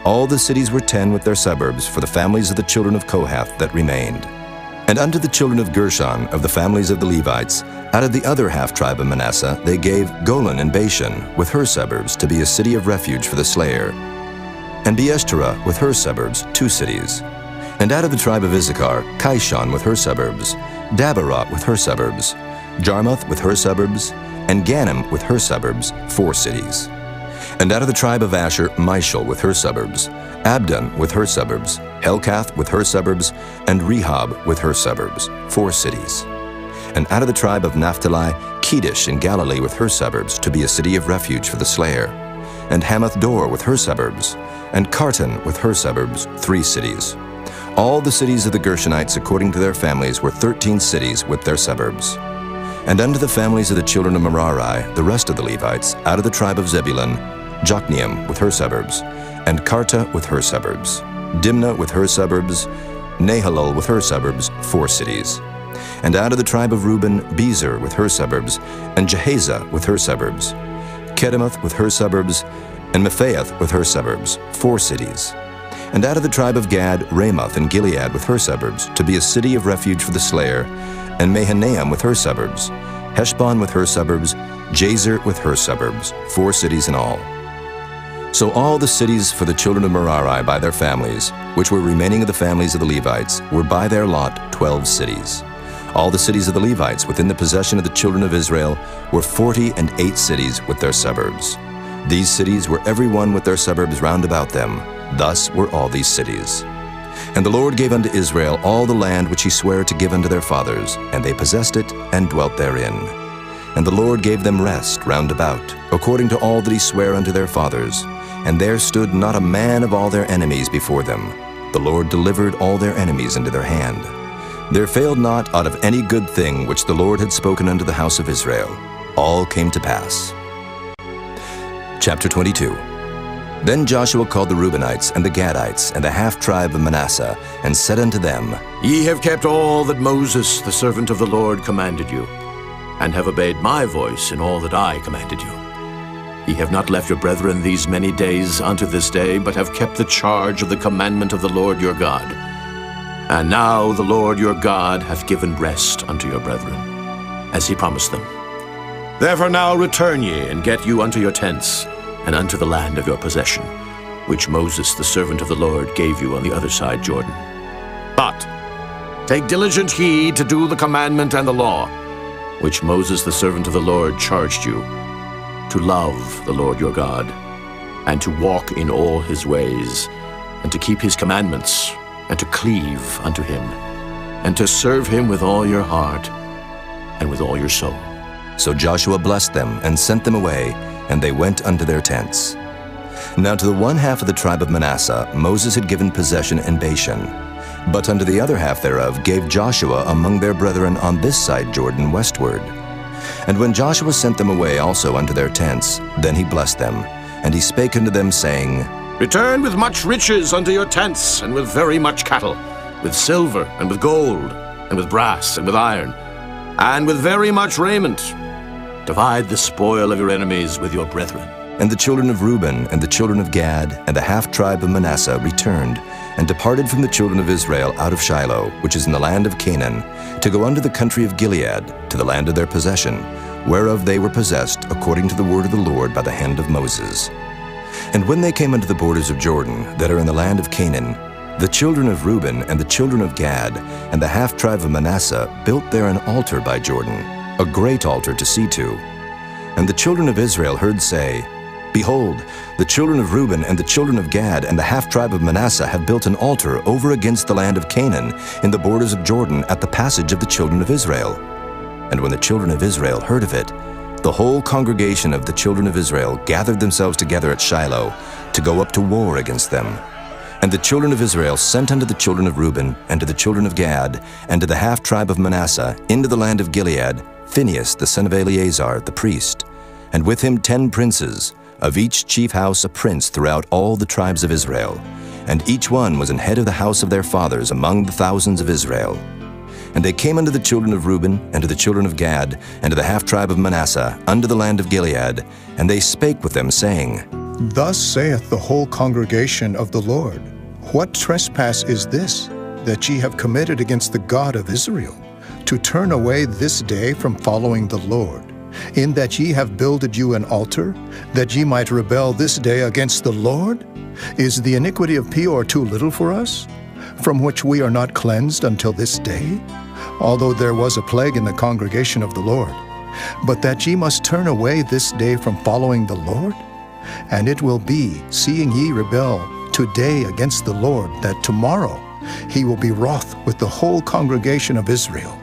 S1: All the cities were 10 with their suburbs for the families of the children of Kohath that remained. And unto the children of Gershon, of the families of the Levites, out of the other half-tribe of Manasseh, they gave Golan and Bashan with her suburbs to be a city of refuge for the slayer, and Beeshterah with her suburbs, 2 cities. And out of the tribe of Issachar, Kishon with her suburbs, Dabarot with her suburbs, Jarmuth with her suburbs, and Ganim with her suburbs, 4 cities. And out of the tribe of Asher, Mishal with her suburbs, Abdon with her suburbs, Helkath with her suburbs, and Rehob with her suburbs, 4 cities. And out of the tribe of Naphtali, Kedesh in Galilee with her suburbs, to be a city of refuge for the slayer, and Hamath-dor with her suburbs, and Kartan with her suburbs, 3 cities. All the cities of the Gershonites according to their families were 13 cities with their suburbs. And unto the families of the children of Merari, the rest of the Levites, out of the tribe of Zebulun, Jokneam with her suburbs, and Karta with her suburbs, Dimnah with her suburbs, Nahalol with her suburbs, 4 cities. And out of the tribe of Reuben, Bezer with her suburbs, and Jehaza with her suburbs, Kedemoth with her suburbs, and Mephaath with her suburbs, 4 cities. And out of the tribe of Gad, Ramoth and Gilead with her suburbs, to be a city of refuge for the slayer, and Mahanaim with her suburbs, Heshbon with her suburbs, Jazer with her suburbs, 4 cities in all. So all the cities for the children of Merari by their families, which were remaining of the families of the Levites, were by their lot 12 cities. All the cities of the Levites within the possession of the children of Israel were 48 cities with their suburbs. These cities were every one with their suburbs round about them. Thus were all these cities. And the Lord gave unto Israel all the land which he sware to give unto their fathers, and they possessed it and dwelt therein. And the Lord gave them rest round about, according to all that he sware unto their fathers, and there stood not a man of all their enemies before them. The Lord delivered all their enemies into their hand. There failed not out of any good thing which the Lord had spoken unto the house of Israel. All came to pass. Chapter 22. Then Joshua called the Reubenites and the Gadites and the half-tribe of Manasseh, and said unto them,
S10: Ye have kept all that Moses, the servant of the Lord, commanded you, and have obeyed my voice in all that I commanded you. Ye have not left your brethren these many days unto this day, but have kept the charge of the commandment of the Lord your God. And now the Lord your God hath given rest unto your brethren, as he promised them. Therefore now return ye, and get you unto your tents, and unto the land of your possession, which Moses the servant of the Lord gave you on the other side Jordan. But take diligent heed to do the commandment and the law, which Moses the servant of the Lord charged you, to love the Lord your God, and to walk in all his ways, and to keep his commandments, and to cleave unto him, and to serve him with all your heart and with all your soul.
S1: So Joshua blessed them and sent them away, and they went unto their tents. Now to the one half of the tribe of Manasseh Moses had given possession in Bashan, but unto the other half thereof gave Joshua among their brethren on this side Jordan westward. And when Joshua sent them away also unto their tents, then he blessed them, and he spake unto them, saying,
S10: Return with much riches unto your tents, and with very much cattle, with silver, and with gold, and with brass, and with iron, and with very much raiment. Divide the spoil of your enemies with your brethren.
S1: And the children of Reuben and the children of Gad and the half-tribe of Manasseh returned, and departed from the children of Israel out of Shiloh, which is in the land of Canaan, to go unto the country of Gilead, to the land of their possession, whereof they were possessed according to the word of the Lord by the hand of Moses. And when they came unto the borders of Jordan, that are in the land of Canaan, the children of Reuben and the children of Gad and the half-tribe of Manasseh built there an altar by Jordan, a great altar to see to. And the children of Israel heard say, Behold, the children of Reuben and the children of Gad and the half-tribe of Manasseh have built an altar over against the land of Canaan in the borders of Jordan at the passage of the children of Israel. And when the children of Israel heard of it, the whole congregation of the children of Israel gathered themselves together at Shiloh to go up to war against them. And the children of Israel sent unto the children of Reuben and to the children of Gad and to the half-tribe of Manasseh into the land of Gilead Phinehas the son of Eleazar the priest, and with him 10 princes, of each chief house a prince throughout all the tribes of Israel, and each one was an head of the house of their fathers among the thousands of Israel. And they came unto the children of Reuben, and to the children of Gad, and to the half-tribe of Manasseh, unto the land of Gilead, and they spake with them, saying,
S6: Thus saith the whole congregation of the Lord, What trespass is this, that ye have committed against the God of Israel, to turn away this day from following the Lord, in that ye have builded you an altar, that ye might rebel this day against the Lord? Is the iniquity of Peor too little for us, from which we are not cleansed until this day? Although there was a plague in the congregation of the Lord, but that ye must turn away this day from following the Lord? And it will be, seeing ye rebel today against the Lord, that tomorrow he will be wroth with the whole congregation of Israel.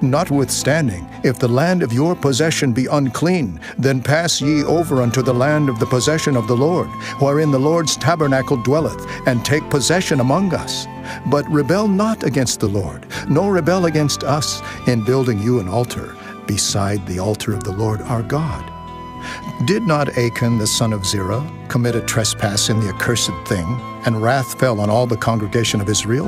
S6: Notwithstanding, if the land of your possession be unclean, then pass ye over unto the land of the possession of the Lord, wherein the Lord's tabernacle dwelleth, and take possession among us. But rebel not against the Lord, nor rebel against us, in building you an altar, beside the altar of the Lord our God. Did not Achan the son of Zerah commit a trespass in the accursed thing, and wrath fell on all the congregation of Israel?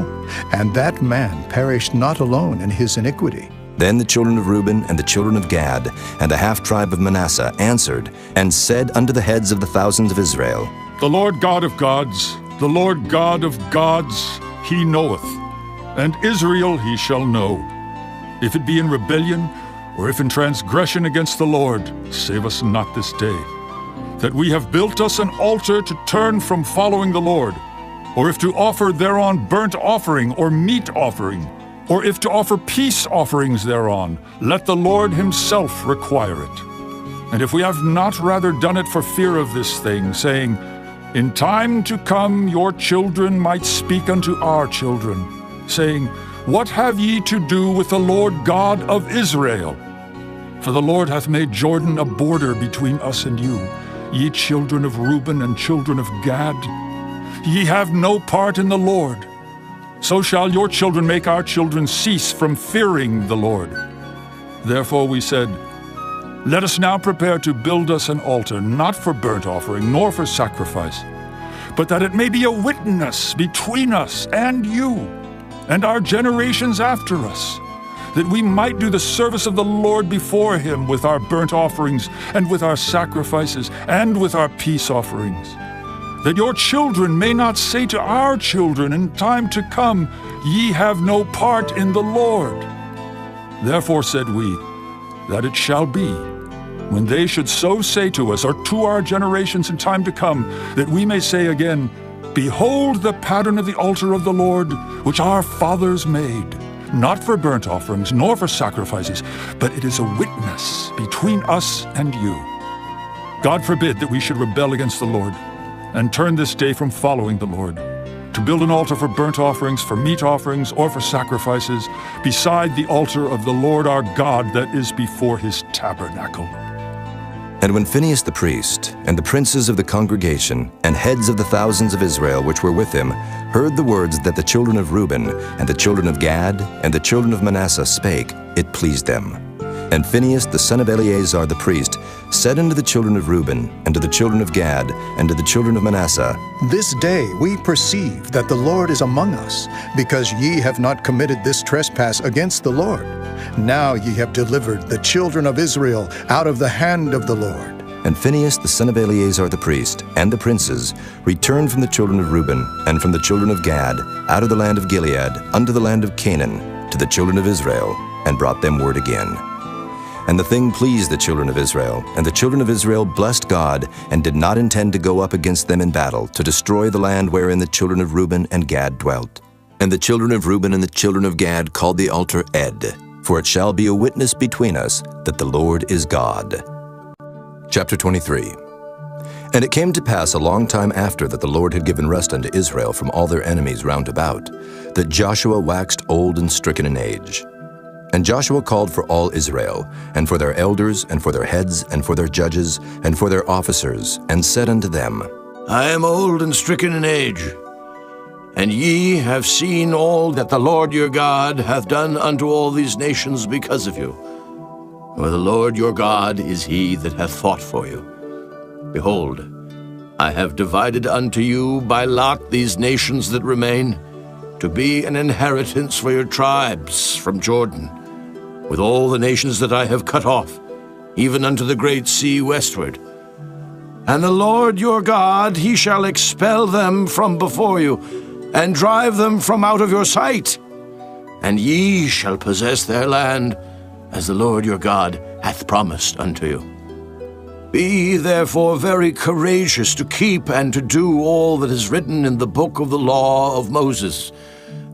S6: And that man perished not alone in his iniquity.
S1: Then the children of Reuben and the children of Gad and the half-tribe of Manasseh answered, and said unto the heads of the thousands of Israel,
S17: The Lord God of gods, the Lord God of gods, he knoweth, and Israel he shall know. If it be in rebellion, or if in transgression against the Lord, save us not this day, that we have built us an altar to turn from following the Lord, or if to offer thereon burnt offering or meat offering, or if to offer peace offerings thereon, let the Lord himself require it. And if we have not rather done it for fear of this thing, saying, In time to come your children might speak unto our children, saying, What have ye to do with the Lord God of Israel? For the Lord hath made Jordan a border between us and you. ye children of Reuben and children of Gad? Ye have no part in the Lord. So shall your children make our children cease from fearing the Lord. Therefore we said, let us now prepare to build us an altar, not for burnt offering, nor for sacrifice, but that it may be a witness between us and you, and our generations after us, that we might do the service of the Lord before him with our burnt offerings, and with our sacrifices, and with our peace offerings. That your children may not say to our children in time to come, ye have no part in the Lord. Therefore said we, that it shall be, when they should so say to us, or to our generations in time to come, that we may say again, behold the pattern of the altar of the Lord, which our fathers made, not for burnt offerings, nor for sacrifices, but it is a witness between us and you. God forbid that we should rebel against the Lord, and turn this day from following the Lord, to build an altar for burnt offerings, for meat offerings, or for sacrifices, beside the altar of the Lord our God that is before his tabernacle.
S1: And when Phinehas the priest, and the princes of the congregation, and heads of the thousands of Israel which were with him, heard the words that the children of Reuben, and the children of Gad, and the children of Manasseh spake, it pleased them. And Phinehas the son of Eleazar the priest said unto the children of Reuben, and to the children of Gad, and to the children of Manasseh,
S6: This day we perceive that the Lord is among us, because ye have not committed this trespass against the Lord. Now ye have delivered the children of Israel out of the hand of the Lord.
S1: And Phinehas the son of Eleazar the priest, and the princes, returned from the children of Reuben, and from the children of Gad, out of the land of Gilead, unto the land of Canaan, to the children of Israel, and brought them word again. And the thing pleased the children of Israel, and the children of Israel blessed God, and did not intend to go up against them in battle, to destroy the land wherein the children of Reuben and Gad dwelt. And the children of Reuben and the children of Gad called the altar Ed, for it shall be a witness between us that the Lord is God. Chapter 23. And it came to pass a long time after that the Lord had given rest unto Israel from all their enemies round about, that Joshua waxed old and stricken in age. And Joshua called for all Israel, and for their elders, and for their heads, and for their judges, and for their officers, and said unto them,
S10: I am old and stricken in age, and ye have seen all that the Lord your God hath done unto all these nations because of you. For the Lord your God is he that hath fought for you. Behold, I have divided unto you by lot these nations that remain, to be an inheritance for your tribes from Jordan, with all the nations that I have cut off, even unto the great sea westward. And the Lord your God, he shall expel them from before you, and drive them from out of your sight. And ye shall possess their land, as the Lord your God hath promised unto you. Be therefore very courageous to keep and to do all that is written in the book of the law of Moses,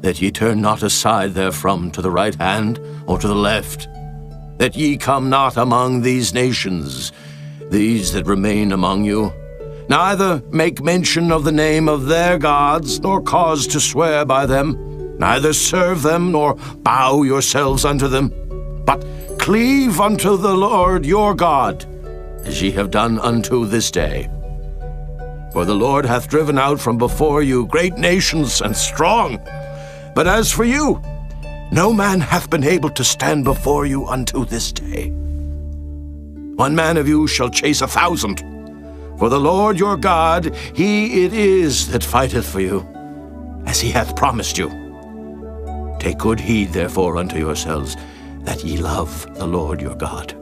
S10: that ye turn not aside therefrom to the right hand or to the left, that ye come not among these nations, these that remain among you, neither make mention of the name of their gods, nor cause to swear by them, neither serve them, nor bow yourselves unto them, but cleave unto the Lord your God, as ye have done unto this day. For the Lord hath driven out from before you great nations and strong, but as for you, no man hath been able to stand before you unto this day. 1 man of you shall chase 1,000, for the Lord your God, he it is that fighteth for you, as he hath promised you. Take good heed therefore unto yourselves, that ye love the Lord your God.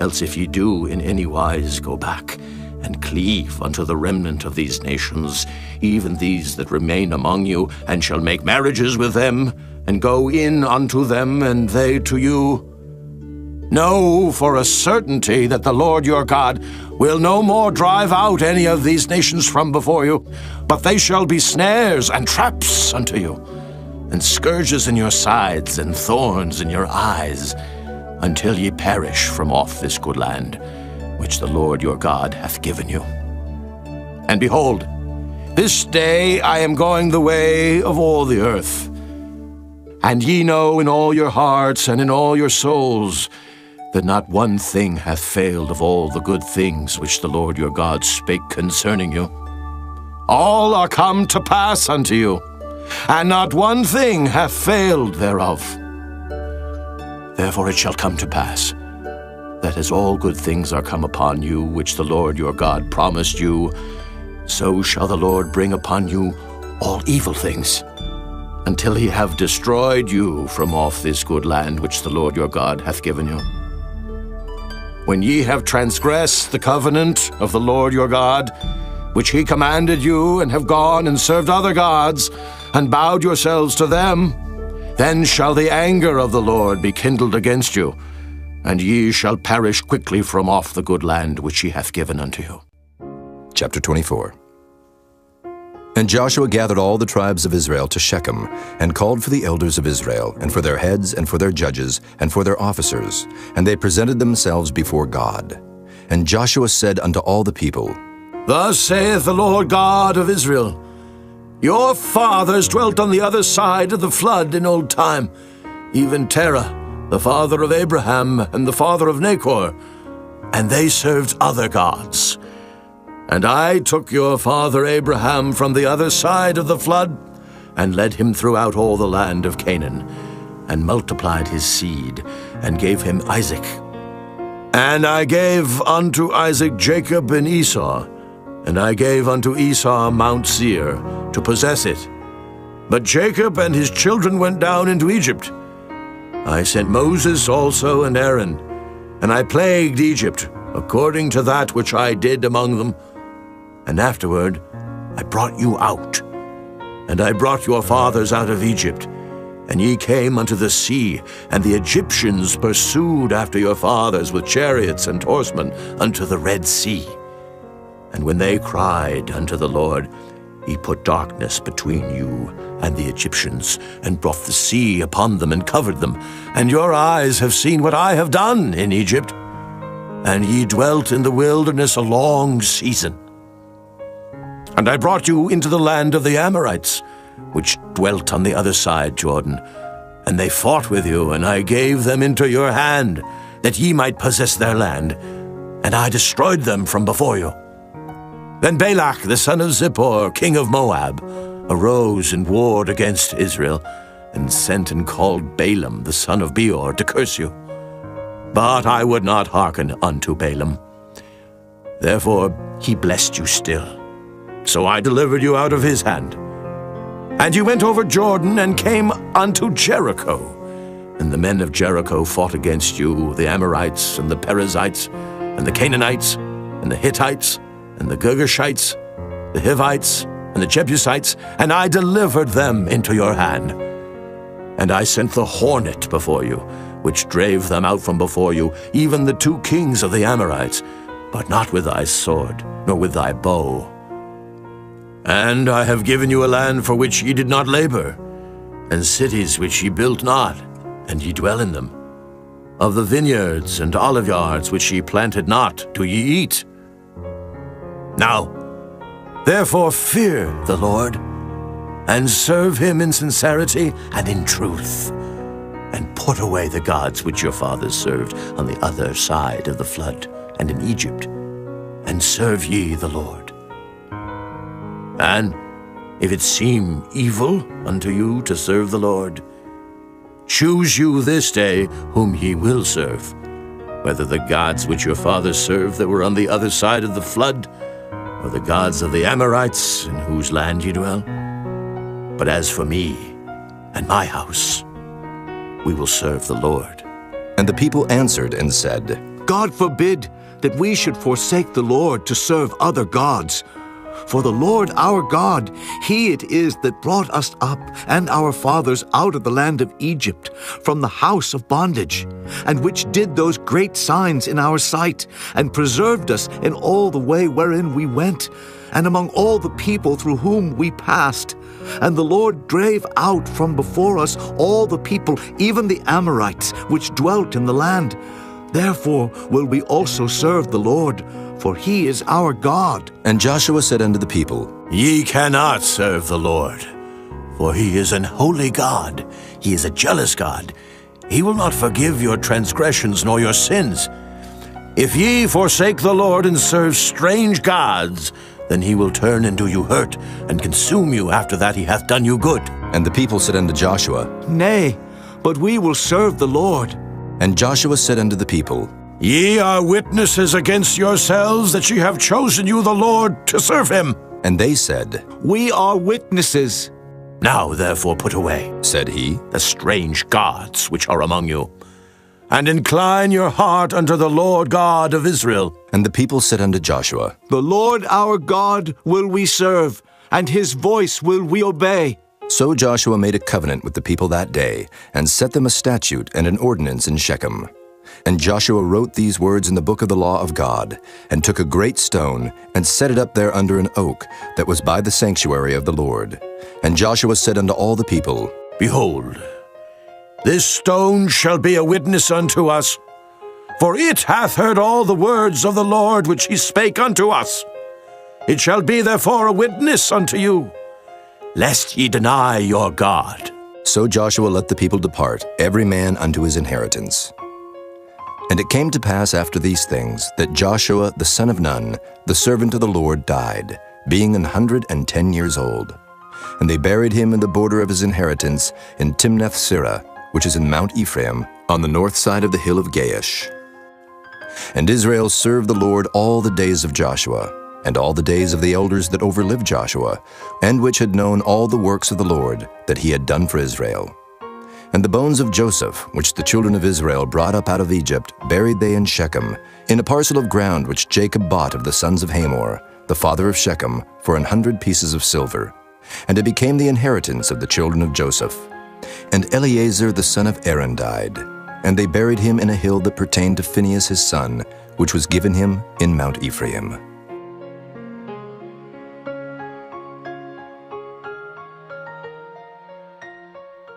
S10: Else if ye do in any wise go back, and cleave unto the remnant of these nations, even these that remain among you, and shall make marriages with them, and go in unto them, and they to you, know for a certainty that the Lord your God will no more drive out any of these nations from before you, but they shall be snares and traps unto you, and scourges in your sides, and thorns in your eyes, until ye perish from off this good land, which the Lord your God hath given you. And behold, this day I am going the way of all the earth. And ye know in all your hearts and in all your souls that not one thing hath failed of all the good things which the Lord your God spake concerning you. All are come to pass unto you, and not one thing hath failed thereof. Therefore it shall come to pass, that as all good things are come upon you, which the Lord your God promised you, so shall the Lord bring upon you all evil things, until he have destroyed you from off this good land which the Lord your God hath given you. When ye have transgressed the covenant of the Lord your God, which he commanded you, and have gone and served other gods, and bowed yourselves to them, then shall the anger of the Lord be kindled against you, and ye shall perish quickly from off the good land which he hath given unto you.
S1: Chapter 24. And Joshua gathered all the tribes of Israel to Shechem, and called for the elders of Israel, and for their heads, and for their judges, and for their officers, and they presented themselves before God. And Joshua said unto all the people,
S10: Thus saith the Lord God of Israel, Your fathers dwelt on the other side of the flood in old time, even Terah, the father of Abraham, and the father of Nachor, and they served other gods. And I took your father Abraham from the other side of the flood, and led him throughout all the land of Canaan, and multiplied his seed, and gave him Isaac. And I gave unto Isaac Jacob and Esau, and I gave unto Esau Mount Seir, to possess it. But Jacob and his children went down into Egypt. I sent Moses also and Aaron, and I plagued Egypt, according to that which I did among them. And afterward I brought you out, and I brought your fathers out of Egypt, and ye came unto the sea, and the Egyptians pursued after your fathers with chariots and horsemen unto the Red Sea. And when they cried unto the Lord, he put darkness between you and the Egyptians, and brought the sea upon them and covered them. And your eyes have seen what I have done in Egypt, and ye dwelt in the wilderness a long season. And I brought you into the land of the Amorites, which dwelt on the other side Jordan. And they fought with you, and I gave them into your hand, that ye might possess their land, and I destroyed them from before you. Then Balak the son of Zippor, king of Moab, arose and warred against Israel, and sent and called Balaam the son of Beor to curse you. But I would not hearken unto Balaam. Therefore he blessed you still. So I delivered you out of his hand. And you went over Jordan and came unto Jericho. And the men of Jericho fought against you, the Amorites, and the Perizzites, and the Canaanites, and the Hittites, and the Girgashites, the Hivites, and the Jebusites, and I delivered them into your hand. And I sent the hornet before you, which drave them out from before you, even the 2 kings of the Amorites, but not with thy sword, nor with thy bow. And I have given you a land for which ye did not labor, and cities which ye built not, and ye dwell in them. Of the vineyards and oliveyards which ye planted not, do ye eat. Now, therefore fear the Lord, and serve him in sincerity and in truth, and put away the gods which your fathers served on the other side of the flood and in Egypt, and serve ye the Lord. And if it seem evil unto you to serve the Lord, choose you this day whom ye will serve, whether the gods which your fathers served that were on the other side of the flood, or the gods of the Amorites in whose land ye dwell. But as for me and my house, we will serve the Lord.
S1: And the people answered and said,
S8: God forbid that we should forsake the Lord to serve other gods. For the Lord our God, he it is that brought us up and our fathers out of the land of Egypt, from the house of bondage, and which did those great signs in our sight, and preserved us in all the way wherein we went, and among all the people through whom we passed. And the Lord drave out from before us all the people, even the Amorites, which dwelt in the land. Therefore will we also serve the Lord, for he is our God.
S1: And Joshua said unto the people,
S10: Ye cannot serve the Lord, for he is an holy God. He is a jealous God. he will not forgive your transgressions nor your sins. If ye forsake the Lord and serve strange gods, then he will turn and do you hurt, and consume you after that he hath done you good.
S1: And the people said unto Joshua,
S18: Nay, but we will serve the Lord.
S1: And Joshua said unto the people,
S10: Ye are witnesses against yourselves that ye have chosen you the Lord to serve him.
S1: And they said,
S18: We are witnesses.
S10: Now therefore put away,
S1: said he,
S10: the strange gods which are among you, and incline your heart unto the Lord God of Israel.
S1: And the people said unto Joshua,
S18: The Lord our God will we serve, and his voice will we obey.
S1: So Joshua made a covenant with the people that day, and set them a statute and an ordinance in Shechem. And Joshua wrote these words in the book of the law of God, and took a great stone, and set it up there under an oak that was by the sanctuary of the Lord. And Joshua said unto all the people,
S10: Behold, this stone shall be a witness unto us, for it hath heard all the words of the Lord which he spake unto us. It shall be therefore a witness unto you, lest ye deny your God.
S1: So Joshua let the people depart, every man unto his inheritance. And it came to pass after these things that Joshua the son of Nun, the servant of the Lord, died, being 110 years old. And they buried him in the border of his inheritance in Timnath-Serah, which is in Mount Ephraim, on the north side of the hill of Gaish. And Israel served the Lord all the days of Joshua, and all the days of the elders that overlived Joshua, and which had known all the works of the Lord that he had done for Israel. And the bones of Joseph, which the children of Israel brought up out of Egypt, buried they in Shechem, in a parcel of ground which Jacob bought of the sons of Hamor, the father of Shechem, for 100 pieces of silver. And it became the inheritance of the children of Joseph. And Eleazar the son of Aaron died, and they buried him in a hill that pertained to Phinehas his son, which was given him in Mount Ephraim.